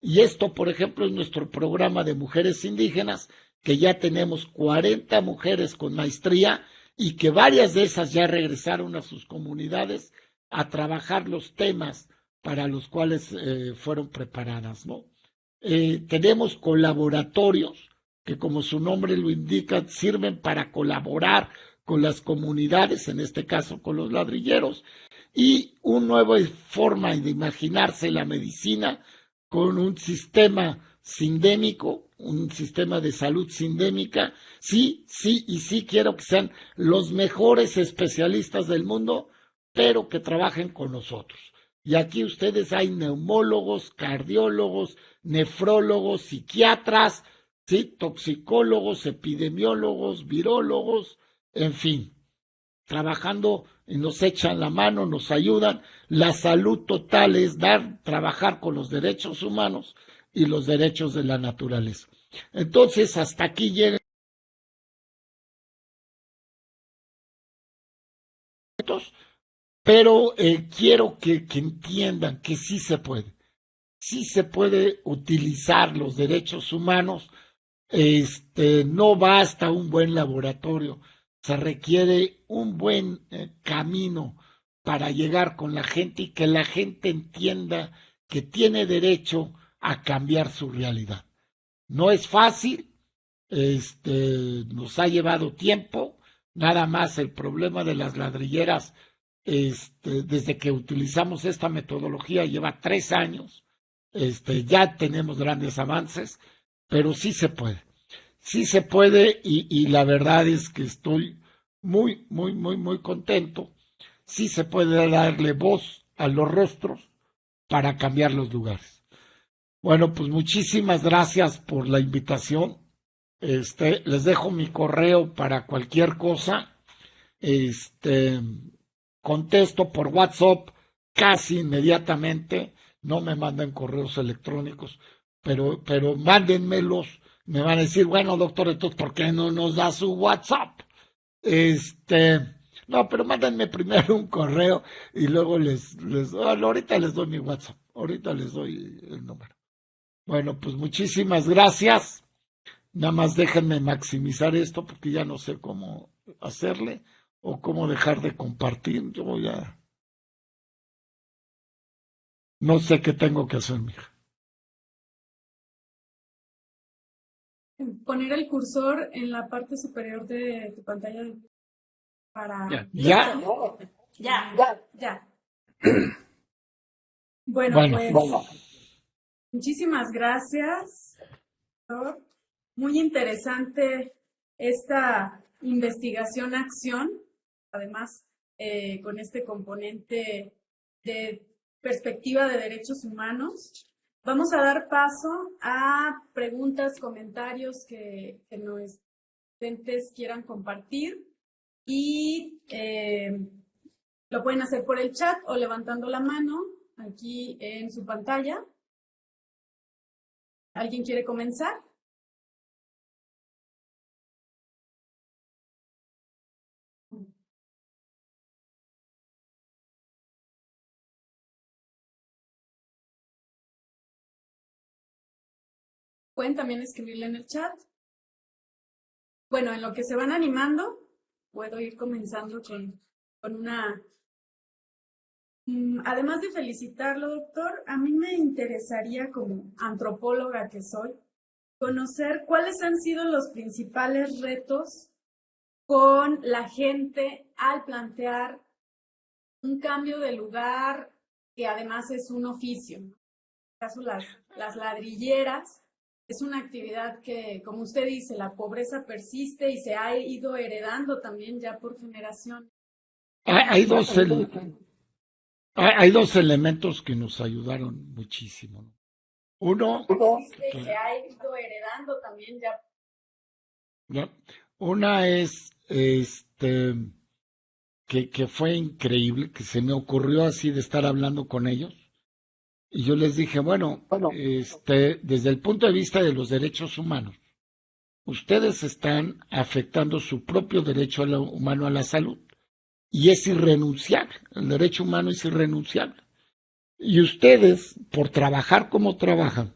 Y esto, por ejemplo, es nuestro programa de mujeres indígenas, que ya tenemos 40 mujeres con maestría y que varias de esas ya regresaron a sus comunidades a trabajar los temas para los cuales fueron preparadas, ¿no? Tenemos colaboratorios que, como su nombre lo indica, sirven para colaborar con las comunidades, en este caso con los ladrilleros, y una nueva forma de imaginarse la medicina con un sistema sindémico, un sistema de salud sindémica. Sí, sí y sí quiero que sean los mejores especialistas del mundo, pero que trabajen con nosotros. Y aquí ustedes hay neumólogos, cardiólogos, nefrólogos, psiquiatras, ¿sí? Toxicólogos, epidemiólogos, virólogos, en fin, trabajando y nos echan la mano, nos ayudan. La salud total es trabajar con los derechos humanos y los derechos de la naturaleza. Entonces, hasta aquí llegan, pero quiero que entiendan que sí se puede utilizar los derechos humanos. No basta un buen laboratorio, se requiere un buen camino para llegar con la gente y que la gente entienda que tiene derecho a cambiar su realidad. No es fácil, nos ha llevado tiempo, nada más el problema de las ladrilleras, desde que utilizamos esta metodología lleva 3 años, ya tenemos grandes avances, pero sí se puede y la verdad es que estoy muy, muy, muy, muy contento. Sí se puede darle voz a los rostros para cambiar los lugares. Bueno, pues muchísimas gracias por la invitación. Les dejo mi correo para cualquier cosa. Contesto por WhatsApp casi inmediatamente. No me manden correos electrónicos, pero mándenmelos. Me van a decir, bueno, doctor, entonces, ¿por qué no nos da su WhatsApp? No, pero mándenme primero un correo y luego ahorita les doy mi WhatsApp. Ahorita les doy el número. Bueno, pues muchísimas gracias. Nada más déjenme maximizar esto porque ya no sé cómo hacerle o cómo dejar de compartir. Yo ya no sé qué tengo que hacer, mija. Poner el cursor en la parte superior de tu pantalla para... ¿Ya? Ya. Bueno, pues muchísimas gracias, doctor. Muy interesante esta investigación-acción, además con este componente de perspectiva de derechos humanos. Vamos a dar paso a preguntas, comentarios que nuestros estudiantes quieran compartir y lo pueden hacer por el chat o levantando la mano aquí en su pantalla. ¿Alguien quiere comenzar? Pueden también escribirle en el chat. Bueno, en lo que se van animando, puedo ir comenzando con una... Además de felicitarlo, doctor, a mí me interesaría, como antropóloga que soy, conocer cuáles han sido los principales retos con la gente al plantear un cambio de lugar que además es un oficio. En este caso, las ladrilleras es una actividad que, como usted dice, la pobreza persiste y se ha ido heredando también ya por generación. Hay hay dos elementos que nos ayudaron muchísimo, ¿no? Uno, Y se ha ido heredando también ya. ¿no? Una es que fue increíble, que se me ocurrió así de estar hablando con ellos. Y yo les dije, bueno, desde el punto de vista de los derechos humanos, ustedes están afectando su propio derecho humano a la salud. Y es irrenunciable, el derecho humano es irrenunciable. Y ustedes, por trabajar como trabajan,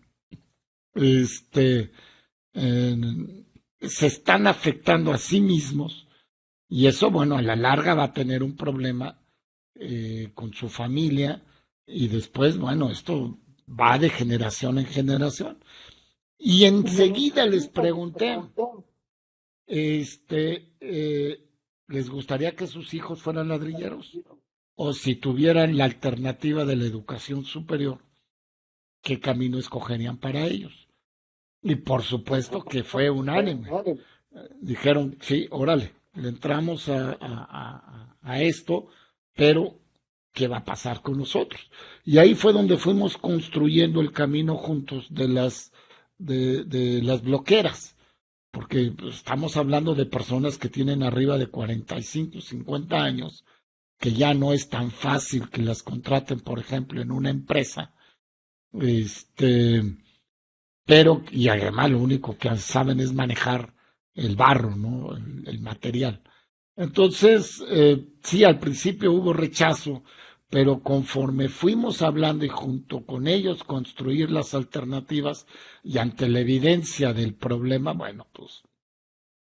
se están afectando a sí mismos, y eso, bueno, a la larga va a tener un problema con su familia, y después, bueno, esto va de generación en generación. Y enseguida les pregunté, ¿les gustaría que sus hijos fueran ladrilleros? O si tuvieran la alternativa de la educación superior, ¿qué camino escogerían para ellos? Y por supuesto que fue unánime. Dijeron, sí, órale, le entramos a esto, pero ¿qué va a pasar con nosotros? Y ahí fue donde fuimos construyendo el camino juntos de las bloqueras, porque estamos hablando de personas que tienen arriba de 45, 50 años, que ya no es tan fácil que las contraten, por ejemplo, en una empresa, pero, y además lo único que saben es manejar el barro, ¿no? El material. Entonces, sí, al principio hubo rechazo, pero conforme fuimos hablando y junto con ellos construir las alternativas y ante la evidencia del problema, bueno, pues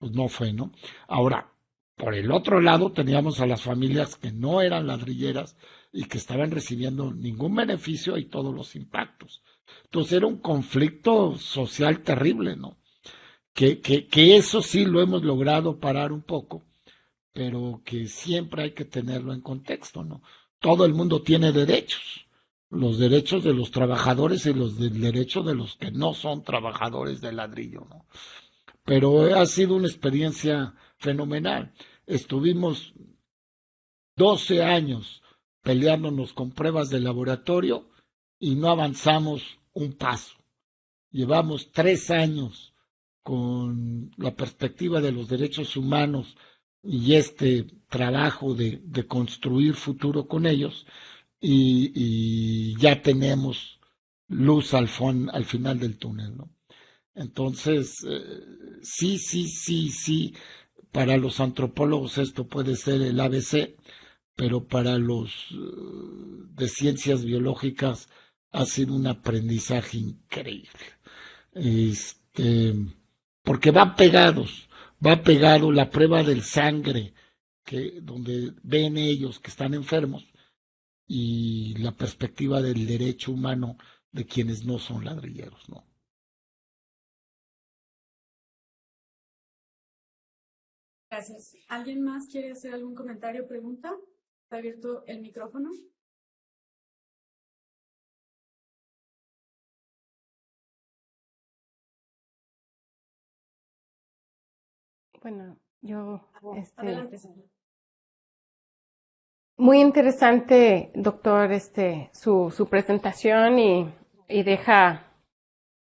no fue, ¿no? Ahora, por el otro lado teníamos a las familias que no eran ladrilleras y que estaban recibiendo ningún beneficio y todos los impactos. Entonces era un conflicto social terrible, ¿no? Que eso sí lo hemos logrado parar un poco, pero que siempre hay que tenerlo en contexto, ¿no? Todo el mundo tiene derechos, los derechos de los trabajadores y los del derecho de los que no son trabajadores de ladrillo, ¿no? Pero ha sido una experiencia fenomenal. Estuvimos 12 años peleándonos con pruebas de laboratorio y no avanzamos un paso. Llevamos 3 años con la perspectiva de los derechos humanos y este trabajo de construir futuro con ellos y ya tenemos luz al final del túnel, ¿no? Entonces, sí, para los antropólogos esto puede ser el ABC, pero para los de ciencias biológicas ha sido un aprendizaje increíble. Porque va pegado la prueba del sangre, donde ven ellos que están enfermos, y la perspectiva del derecho humano de quienes no son ladrilleros, ¿no? Gracias. ¿Alguien más quiere hacer algún comentario o pregunta? ¿Está abierto el micrófono? Bueno, yo, Adelante, señor. muy interesante, doctor, su presentación y deja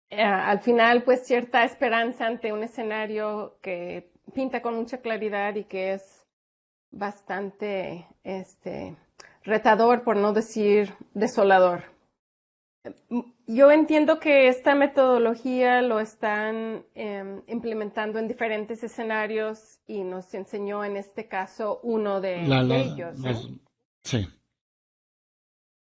al final, pues, cierta esperanza ante un escenario que pinta con mucha claridad y que es bastante, retador, por no decir desolador. Yo entiendo que esta metodología lo están implementando en diferentes escenarios y nos enseñó en este caso uno de ellos, ¿no? Sí.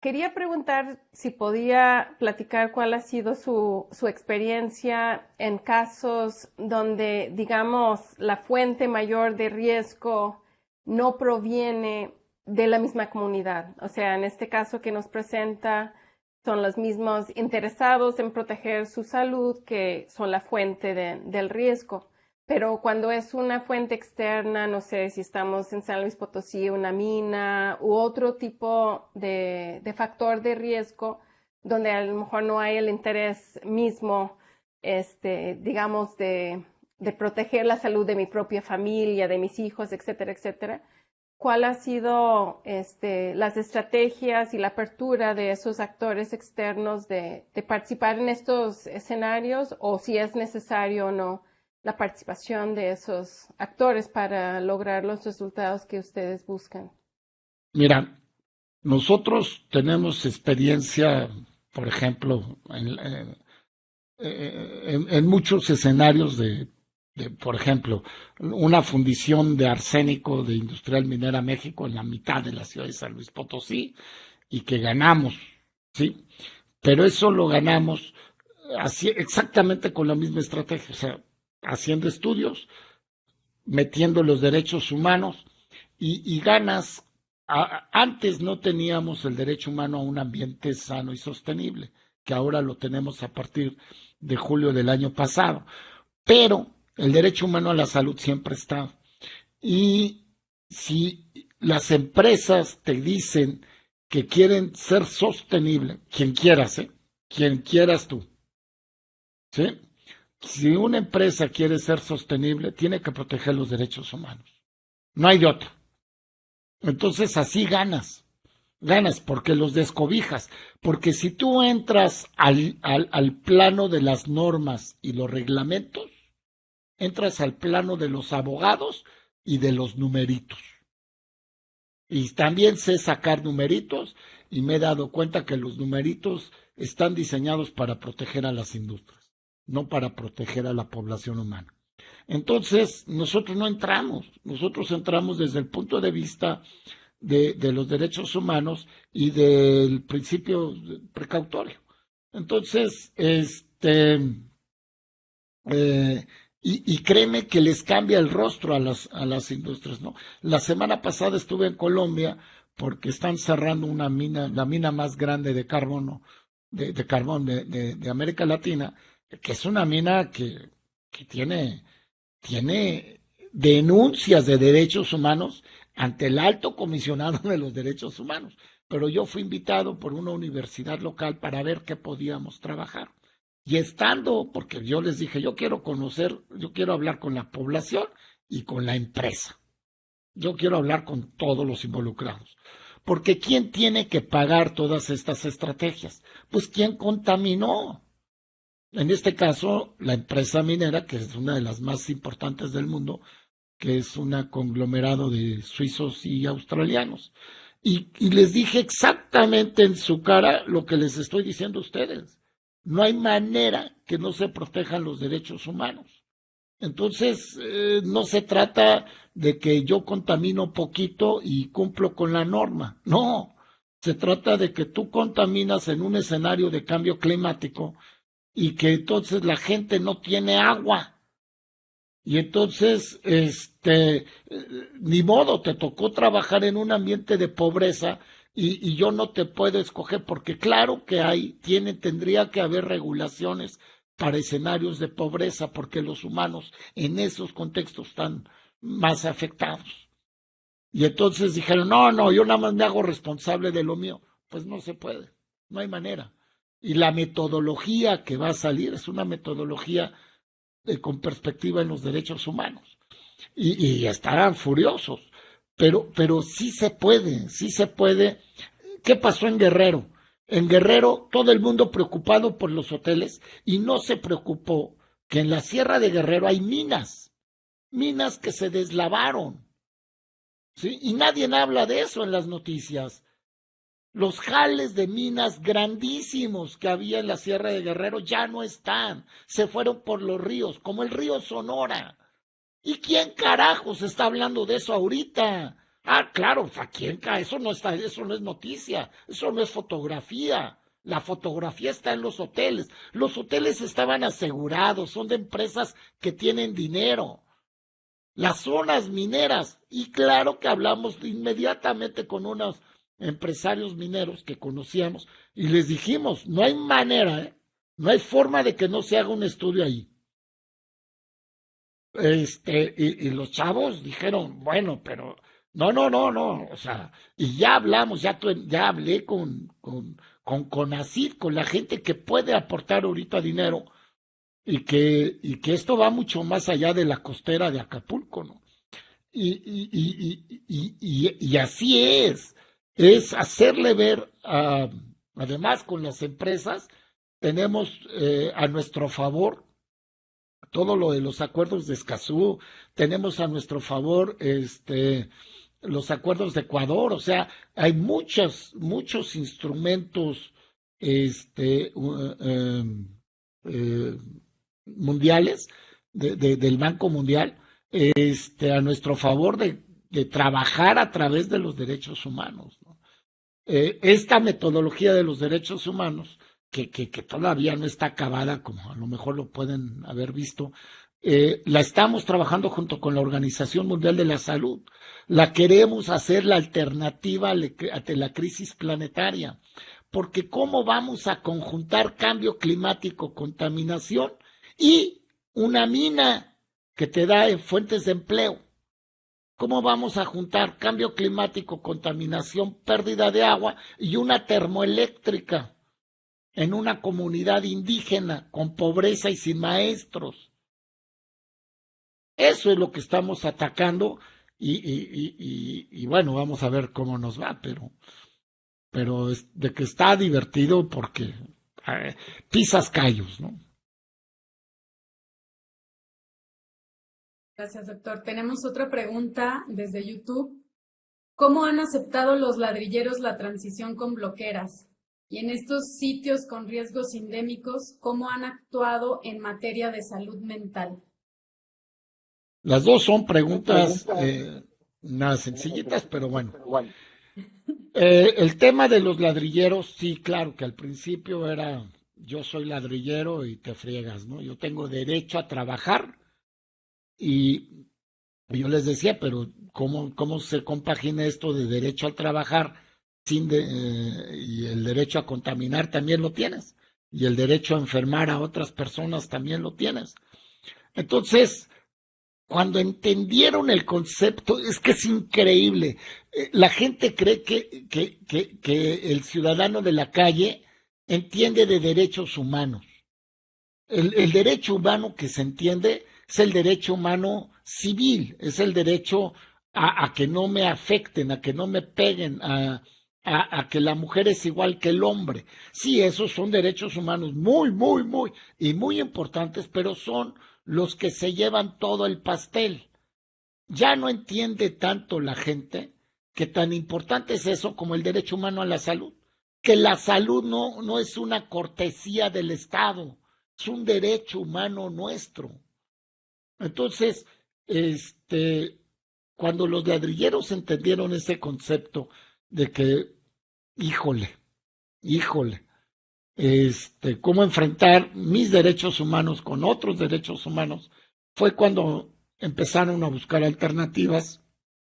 Quería preguntar si podía platicar cuál ha sido su experiencia en casos donde, digamos, la fuente mayor de riesgo no proviene de la misma comunidad. O sea, en este caso que nos presenta, son los mismos interesados en proteger su salud que son la fuente del riesgo. pero cuando es una fuente externa, no sé si estamos en San Luis Potosí, una mina u otro tipo de factor de riesgo, donde a lo mejor no hay el interés mismo, digamos, de proteger la salud de mi propia familia, de mis hijos, etcétera, etcétera. ¿Cuál ha sido las estrategias y la apertura de esos actores externos de participar en estos escenarios, o si es necesario o no la participación de esos actores para lograr los resultados que ustedes buscan? Mira, nosotros tenemos experiencia, por ejemplo, en muchos escenarios por ejemplo, una fundición de arsénico de Industrial Minera México en la mitad de la ciudad de San Luis Potosí, y que ganamos, ¿sí? Pero eso lo ganamos así, exactamente con la misma estrategia, o sea, haciendo estudios, metiendo los derechos humanos, y ganas. Antes no teníamos el derecho humano a un ambiente sano y sostenible, que ahora lo tenemos a partir de julio del año pasado, pero el derecho humano a la salud siempre está. Y si las empresas te dicen que quieren ser sostenible, quien quieras, quien quieras tú, ¿sí? Si una empresa quiere ser sostenible, tiene que proteger los derechos humanos. No hay de otra. Entonces así ganas porque los descobijas, porque si tú entras al plano de las normas y los reglamentos, entras al plano de los abogados y de los numeritos. Y también sé sacar numeritos, y me he dado cuenta que los numeritos están diseñados para proteger a las industrias, no para proteger a la población humana. Entonces, nosotros no entramos, nosotros entramos desde el punto de vista de los derechos humanos y del principio precautorio. Entonces, y créeme que les cambia el rostro a las industrias, ¿no? La semana pasada estuve en Colombia porque están cerrando una mina, la mina más grande de carbono, de carbón de América Latina, que es una mina que tiene denuncias de derechos humanos ante el alto comisionado de los derechos humanos. Pero yo fui invitado por una universidad local para ver qué podíamos trabajar. Y estando, porque yo les dije, yo quiero hablar con la población y con la empresa. Yo quiero hablar con todos los involucrados. Porque ¿quién tiene que pagar todas estas estrategias? Pues ¿quién contaminó? En este caso, la empresa minera, que es una de las más importantes del mundo, que es un conglomerado de suizos y australianos. Y les dije exactamente en su cara lo que les estoy diciendo a ustedes. No hay manera que no se protejan los derechos humanos. Entonces, no se trata de que yo contamino poquito y cumplo con la norma. No, se trata de que tú contaminas en un escenario de cambio climático y que entonces la gente no tiene agua. Y entonces, ni modo, te tocó trabajar en un ambiente de pobreza y yo no te puedo escoger, porque claro que tendría que haber regulaciones para escenarios de pobreza, porque los humanos en esos contextos están más afectados. Y entonces dijeron, no, yo nada más me hago responsable de lo mío. Pues no se puede, no hay manera. Y la metodología que va a salir es una metodología con perspectiva en los derechos humanos. Y estarán furiosos, pero sí se puede, sí se puede. ¿Qué pasó en Guerrero? En Guerrero todo el mundo preocupado por los hoteles, y no se preocupó que en la Sierra de Guerrero hay minas que se deslavaron, ¿sí? Y nadie habla de eso en las noticias. Los jales de minas grandísimos que había en la Sierra de Guerrero ya no están, se fueron por los ríos, como el río Sonora. ¿Y quién carajos está hablando de eso ahorita? Ah, claro, ¿a quién? Eso no es noticia, eso no es fotografía. La fotografía está en los hoteles. Los hoteles estaban asegurados, son de empresas que tienen dinero. Las zonas mineras, y claro que hablamos inmediatamente con unos empresarios mineros que conocíamos y les dijimos, no hay manera, no hay forma de que no se haga un estudio ahí. Y los chavos dijeron, bueno, pero no, o sea, y ya hablamos, ya hablé con CONACYT, con la gente que puede aportar ahorita dinero, y que esto va mucho más allá de la costera de Acapulco, ¿no? Y así es hacerle ver, además con las empresas, tenemos a nuestro favor todo lo de los acuerdos de Escazú, tenemos a nuestro favor los acuerdos de Ecuador, o sea, hay muchos instrumentos eh, mundiales del Banco Mundial a nuestro favor de trabajar a través de los derechos humanos, ¿no? Esta metodología de los derechos humanos, que todavía no está acabada, como a lo mejor lo pueden haber visto, la estamos trabajando junto con la Organización Mundial de la Salud. La queremos hacer la alternativa ante la crisis planetaria, porque ¿cómo vamos a conjuntar cambio climático, contaminación y una mina que te da fuentes de empleo? ¿Cómo vamos a juntar cambio climático, contaminación, pérdida de agua y una termoeléctrica en una comunidad indígena con pobreza y sin maestros? Eso es lo que estamos atacando y bueno, vamos a ver cómo nos va, pero de que está divertido porque pisas callos, ¿no? Gracias, doctor. Tenemos otra pregunta desde YouTube. ¿Cómo han aceptado los ladrilleros la transición con bloqueras? Y en estos sitios con riesgos endémicos, ¿cómo han actuado en materia de salud mental? Las dos son preguntas nada sencillitas, pero bueno. El tema de los ladrilleros, sí, claro que al principio era yo soy ladrillero y te friegas, ¿no? Yo tengo derecho a trabajar y yo les decía, pero ¿cómo se compagina esto de derecho a trabajar y el derecho a contaminar también lo tienes? Y el derecho a enfermar a otras personas también lo tienes. Entonces, cuando entendieron el concepto, es que es increíble. La gente cree que el ciudadano de la calle entiende de derechos humanos. El derecho humano que se entiende es el derecho humano civil, es el derecho a que no me afecten, a que no me peguen, a que la mujer es igual que el hombre. Sí, esos son derechos humanos muy importantes, pero son los que se llevan todo el pastel. Ya no entiende tanto la gente que tan importante es eso como el derecho humano a la salud, que la salud no es una cortesía del Estado, es un derecho humano nuestro. Entonces, cuando los ladrilleros entendieron ese concepto de que, híjole, cómo enfrentar mis derechos humanos con otros derechos humanos, fue cuando empezaron a buscar alternativas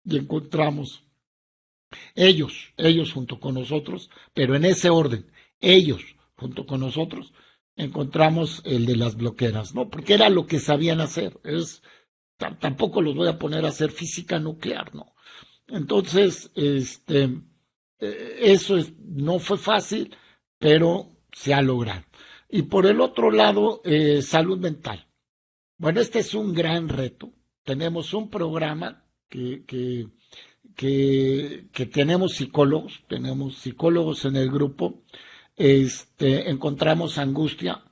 y encontramos ellos junto con nosotros, pero en ese orden, ellos junto con nosotros, encontramos el de las bloqueras, ¿no? Porque era lo que sabían hacer. Tampoco los voy a poner a hacer física nuclear, ¿no? Entonces, eso no fue fácil, pero se ha logrado. Y por el otro lado, salud mental. Bueno, este es un gran reto. Tenemos un programa que tenemos psicólogos en el grupo. Encontramos angustia,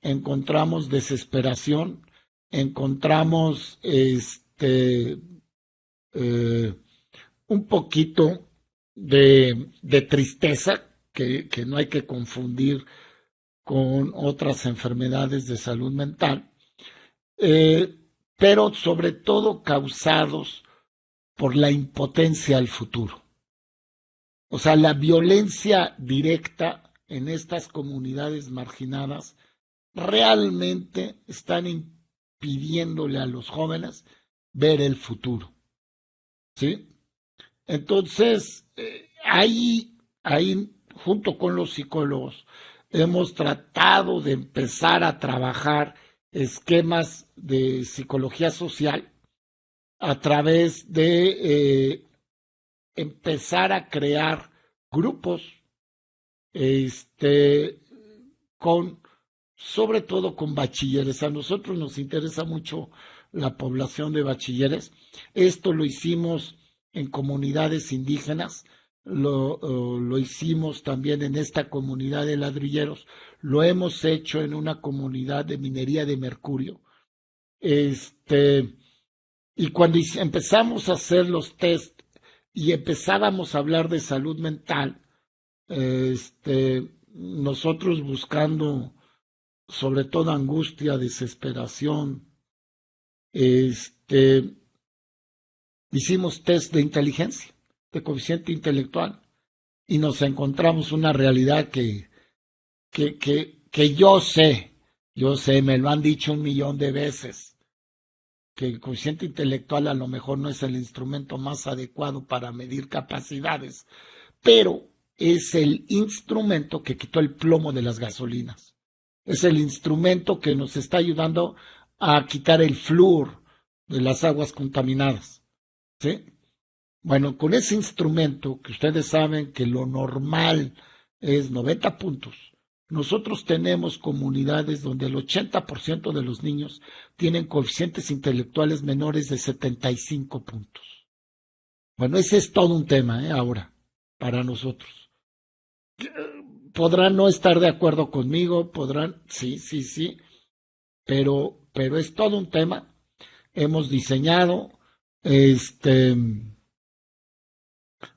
encontramos desesperación, encontramos un poquito de tristeza que no hay que confundir con otras enfermedades de salud mental, pero sobre todo causados por la impotencia al futuro. O sea, la violencia directa en estas comunidades marginadas realmente están impidiéndole a los jóvenes ver el futuro, ¿sí? Entonces, ahí, junto con los psicólogos, hemos tratado de empezar a trabajar esquemas de psicología social a través de empezar a crear grupos, sobre todo con bachilleres. A nosotros nos interesa mucho la población de bachilleres. Esto lo hicimos en comunidades indígenas, lo hicimos también en esta comunidad de ladrilleros, lo hemos hecho en una comunidad de minería de mercurio. Y cuando empezamos a hacer los test y empezábamos a hablar de salud mental, nosotros buscando sobre todo angustia, desesperación, hicimos test de inteligencia, de coeficiente intelectual, y nos encontramos una realidad que yo sé, me lo han dicho 1,000,000 de veces, que el coeficiente intelectual a lo mejor no es el instrumento más adecuado para medir capacidades, pero es el instrumento que quitó el plomo de las gasolinas. Es el instrumento que nos está ayudando a quitar el flúor de las aguas contaminadas. ¿Sí? Bueno, con ese instrumento, que ustedes saben que lo normal es 90 puntos, nosotros tenemos comunidades donde el 80% de los niños tienen coeficientes intelectuales menores de 75 puntos. Bueno, ese es todo un tema, ahora, para nosotros. Podrán no estar de acuerdo conmigo, sí, pero es todo un tema. Hemos diseñado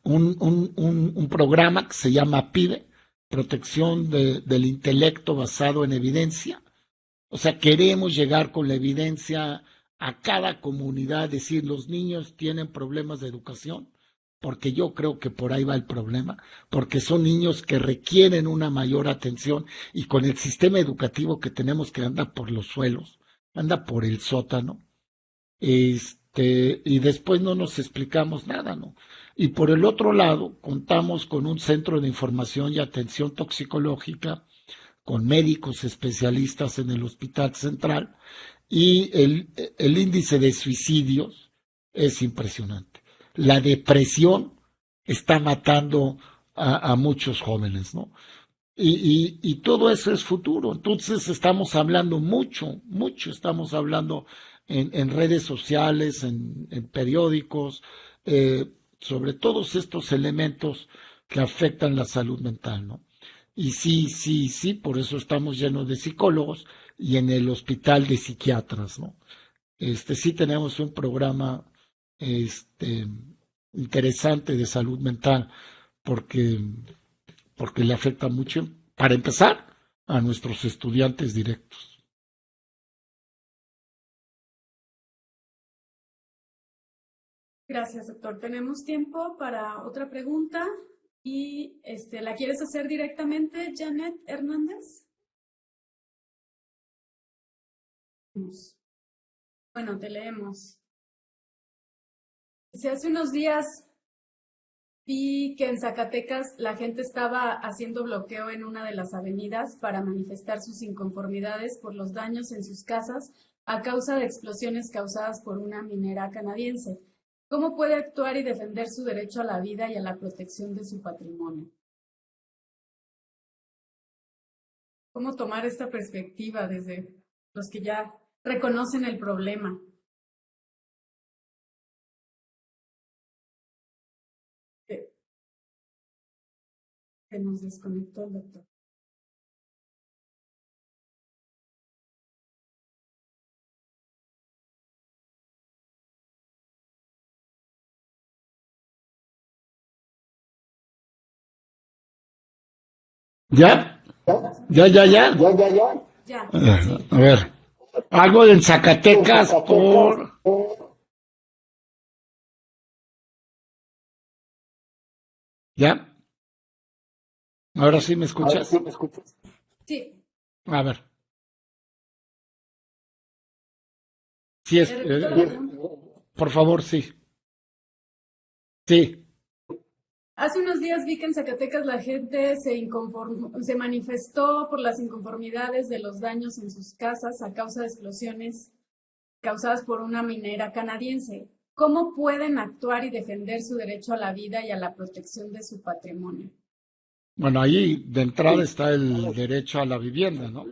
un programa que se llama PIDE, Protección del Intelecto Basado en Evidencia. O sea, queremos llegar con la evidencia a cada comunidad, decir, los niños tienen problemas de educación, porque yo creo que por ahí va el problema, porque son niños que requieren una mayor atención, y con el sistema educativo que tenemos, que anda por los suelos, anda por el sótano, y después no nos explicamos nada, ¿no? Y por el otro lado, contamos con un centro de información y atención toxicológica, con médicos especialistas en el Hospital Central, y el índice de suicidios es impresionante. La depresión está matando a muchos jóvenes, ¿no? Y todo eso es futuro. Entonces estamos hablando mucho, estamos hablando en redes sociales, en periódicos, sobre todos estos elementos que afectan la salud mental, ¿no? Y sí, por eso estamos llenos de psicólogos y en el hospital de psiquiatras, ¿no? Sí tenemos un programa, interesante de salud mental, porque le afecta mucho, para empezar, a nuestros estudiantes directos. Gracias, doctor. Tenemos tiempo para otra pregunta y ¿la quieres hacer directamente, Janet Hernández? Bueno, te leemos. Hace unos días vi que en Zacatecas la gente estaba haciendo bloqueo en una de las avenidas para manifestar sus inconformidades por los daños en sus casas a causa de explosiones causadas por una minera canadiense. ¿Cómo puede actuar y defender su derecho a la vida y a la protección de su patrimonio? ¿Cómo tomar esta perspectiva desde los que ya reconocen el problema? Se nos desconectó el doctor. ¿Ya? ¿Ya? Ya. A ver, algo en Zacatecas por... ¿Ya? ¿Ahora sí me escuchas? Sí. A ver. Sí, por favor, sí. Sí. Hace unos días vi que en Zacatecas la gente se manifestó por las inconformidades de los daños en sus casas a causa de explosiones causadas por una minera canadiense. ¿Cómo pueden actuar y defender su derecho a la vida y a la protección de su patrimonio? Bueno, ahí de entrada está el derecho a la vivienda, ¿no?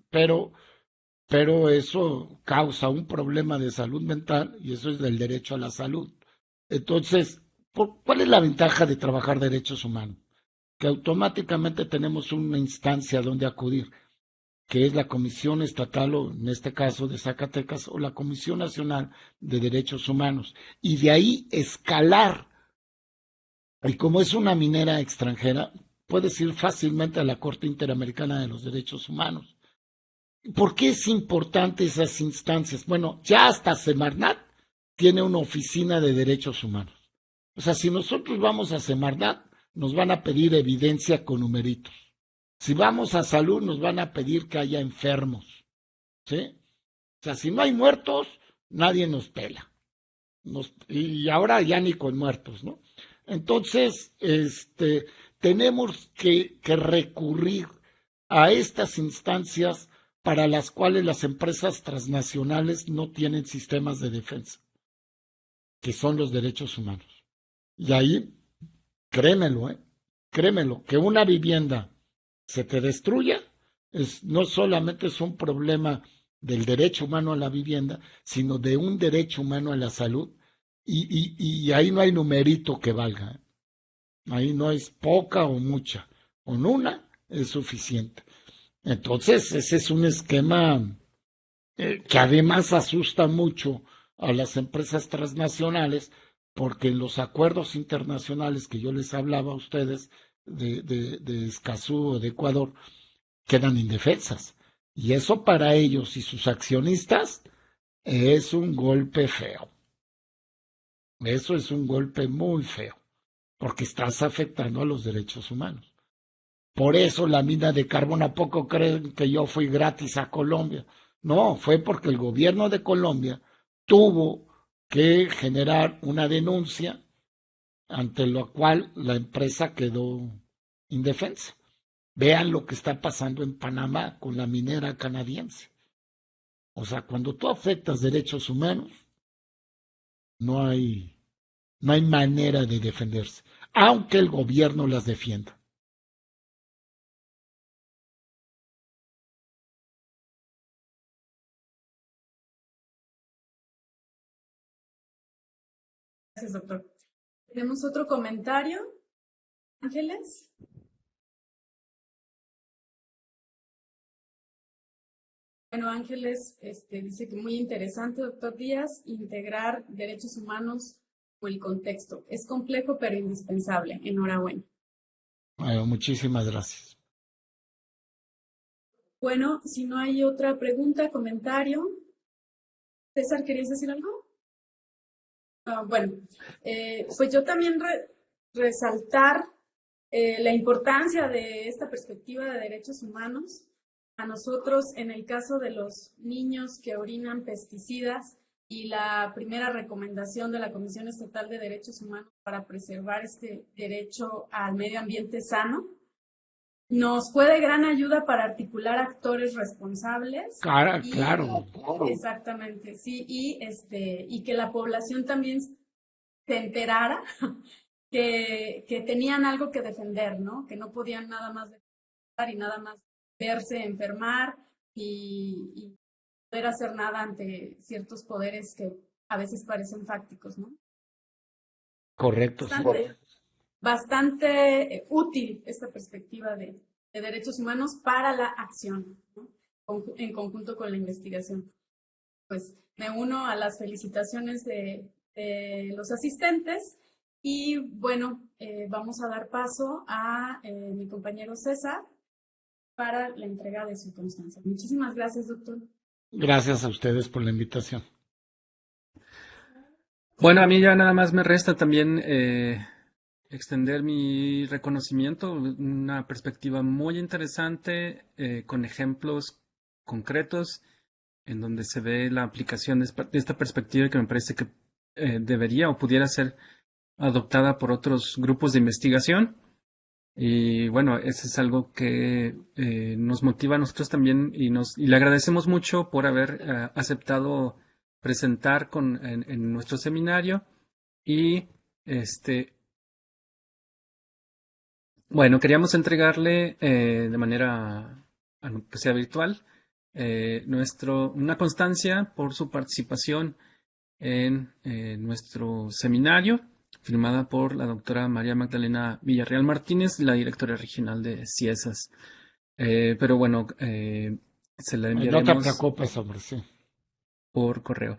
Pero eso causa un problema de salud mental y eso es del derecho a la salud. Entonces, ¿cuál es la ventaja de trabajar derechos humanos? Que automáticamente tenemos una instancia donde acudir, que es la Comisión Estatal, o en este caso de Zacatecas, o la Comisión Nacional de Derechos Humanos, y de ahí escalar. Y como es una minera extranjera, puedes ir fácilmente a la Corte Interamericana de los Derechos Humanos. ¿Por qué es importante esas instancias? Bueno, ya hasta Semarnat tiene una oficina de derechos humanos. O sea, si nosotros vamos a Semarnat, nos van a pedir evidencia con numeritos. Si vamos a salud, nos van a pedir que haya enfermos. ¿Sí? O sea, si no hay muertos, nadie nos pela. Y ahora ya ni con muertos, ¿no? Entonces, tenemos que recurrir a estas instancias para las cuales las empresas transnacionales no tienen sistemas de defensa, que son los derechos humanos. Y ahí, créemelo, que una vivienda se te destruya, no solamente es un problema del derecho humano a la vivienda, sino de un derecho humano a la salud, y ahí no hay numerito que valga. Ahí no es poca o mucha, con una es suficiente. Entonces, ese es un esquema que además asusta mucho a las empresas transnacionales, porque en los acuerdos internacionales que yo les hablaba a ustedes de Escazú o de Ecuador, quedan indefensas. Y eso para ellos y sus accionistas es un golpe feo. Eso es un golpe muy feo, porque estás afectando a los derechos humanos. Por eso la mina de carbón, ¿a poco creen que yo fui gratis a Colombia? No, fue porque el gobierno de Colombia tuvo que generar una denuncia ante la cual la empresa quedó indefensa. Vean lo que está pasando en Panamá con la minera canadiense. O sea, cuando tú afectas derechos humanos, no hay manera de defenderse, aunque el gobierno las defienda. Gracias, doctor. Tenemos otro comentario. Ángeles. Bueno, Ángeles dice que muy interesante, doctor Díaz, integrar derechos humanos con el contexto. Es complejo, pero indispensable. Enhorabuena. Bueno, muchísimas gracias. Bueno, si no hay otra pregunta, comentario. César, ¿querías decir algo? Bueno, pues yo también resaltar la importancia de esta perspectiva de derechos humanos. A nosotros, en el caso de los niños que orinan pesticidas y la primera recomendación de la Comisión Estatal de Derechos Humanos para preservar este derecho al medio ambiente sano, nos fue de gran ayuda para articular actores responsables. Claro. Exactamente, sí, y que la población también se enterara que tenían algo que defender, ¿no? Que no podían nada más defender y nada más verse enfermar y poder hacer nada ante ciertos poderes que a veces parecen fácticos, ¿no? Correcto. Bastante útil esta perspectiva de derechos humanos para la acción, ¿no? En conjunto con la investigación. Pues me uno a las felicitaciones de los asistentes y bueno, vamos a dar paso a mi compañero César para la entrega de su constancia. Muchísimas gracias, doctor. Gracias a ustedes por la invitación. Bueno, a mí ya nada más me resta también extender mi reconocimiento, una perspectiva muy interesante, con ejemplos concretos, en donde se ve la aplicación de esta perspectiva que me parece que debería o pudiera ser adoptada por otros grupos de investigación. Y bueno, eso es algo que nos motiva a nosotros también y le agradecemos mucho por haber aceptado presentar en nuestro seminario. Y bueno, queríamos entregarle de manera que sea virtual una constancia por su participación en nuestro seminario, firmada por la doctora María Magdalena Villarreal Martínez, la directora regional de CIESAS. Pero bueno, se la No te enviaremos preocupes, hombre, sí. por correo.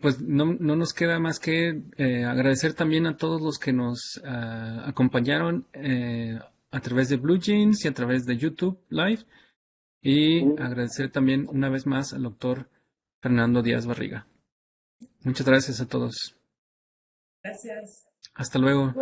Pues no nos queda más que agradecer también a todos los que nos acompañaron a través de Blue Jeans y a través de YouTube Live. Y agradecer también una vez más al doctor Fernando Díaz Barriga. Muchas gracias a todos. Gracias. Hasta luego.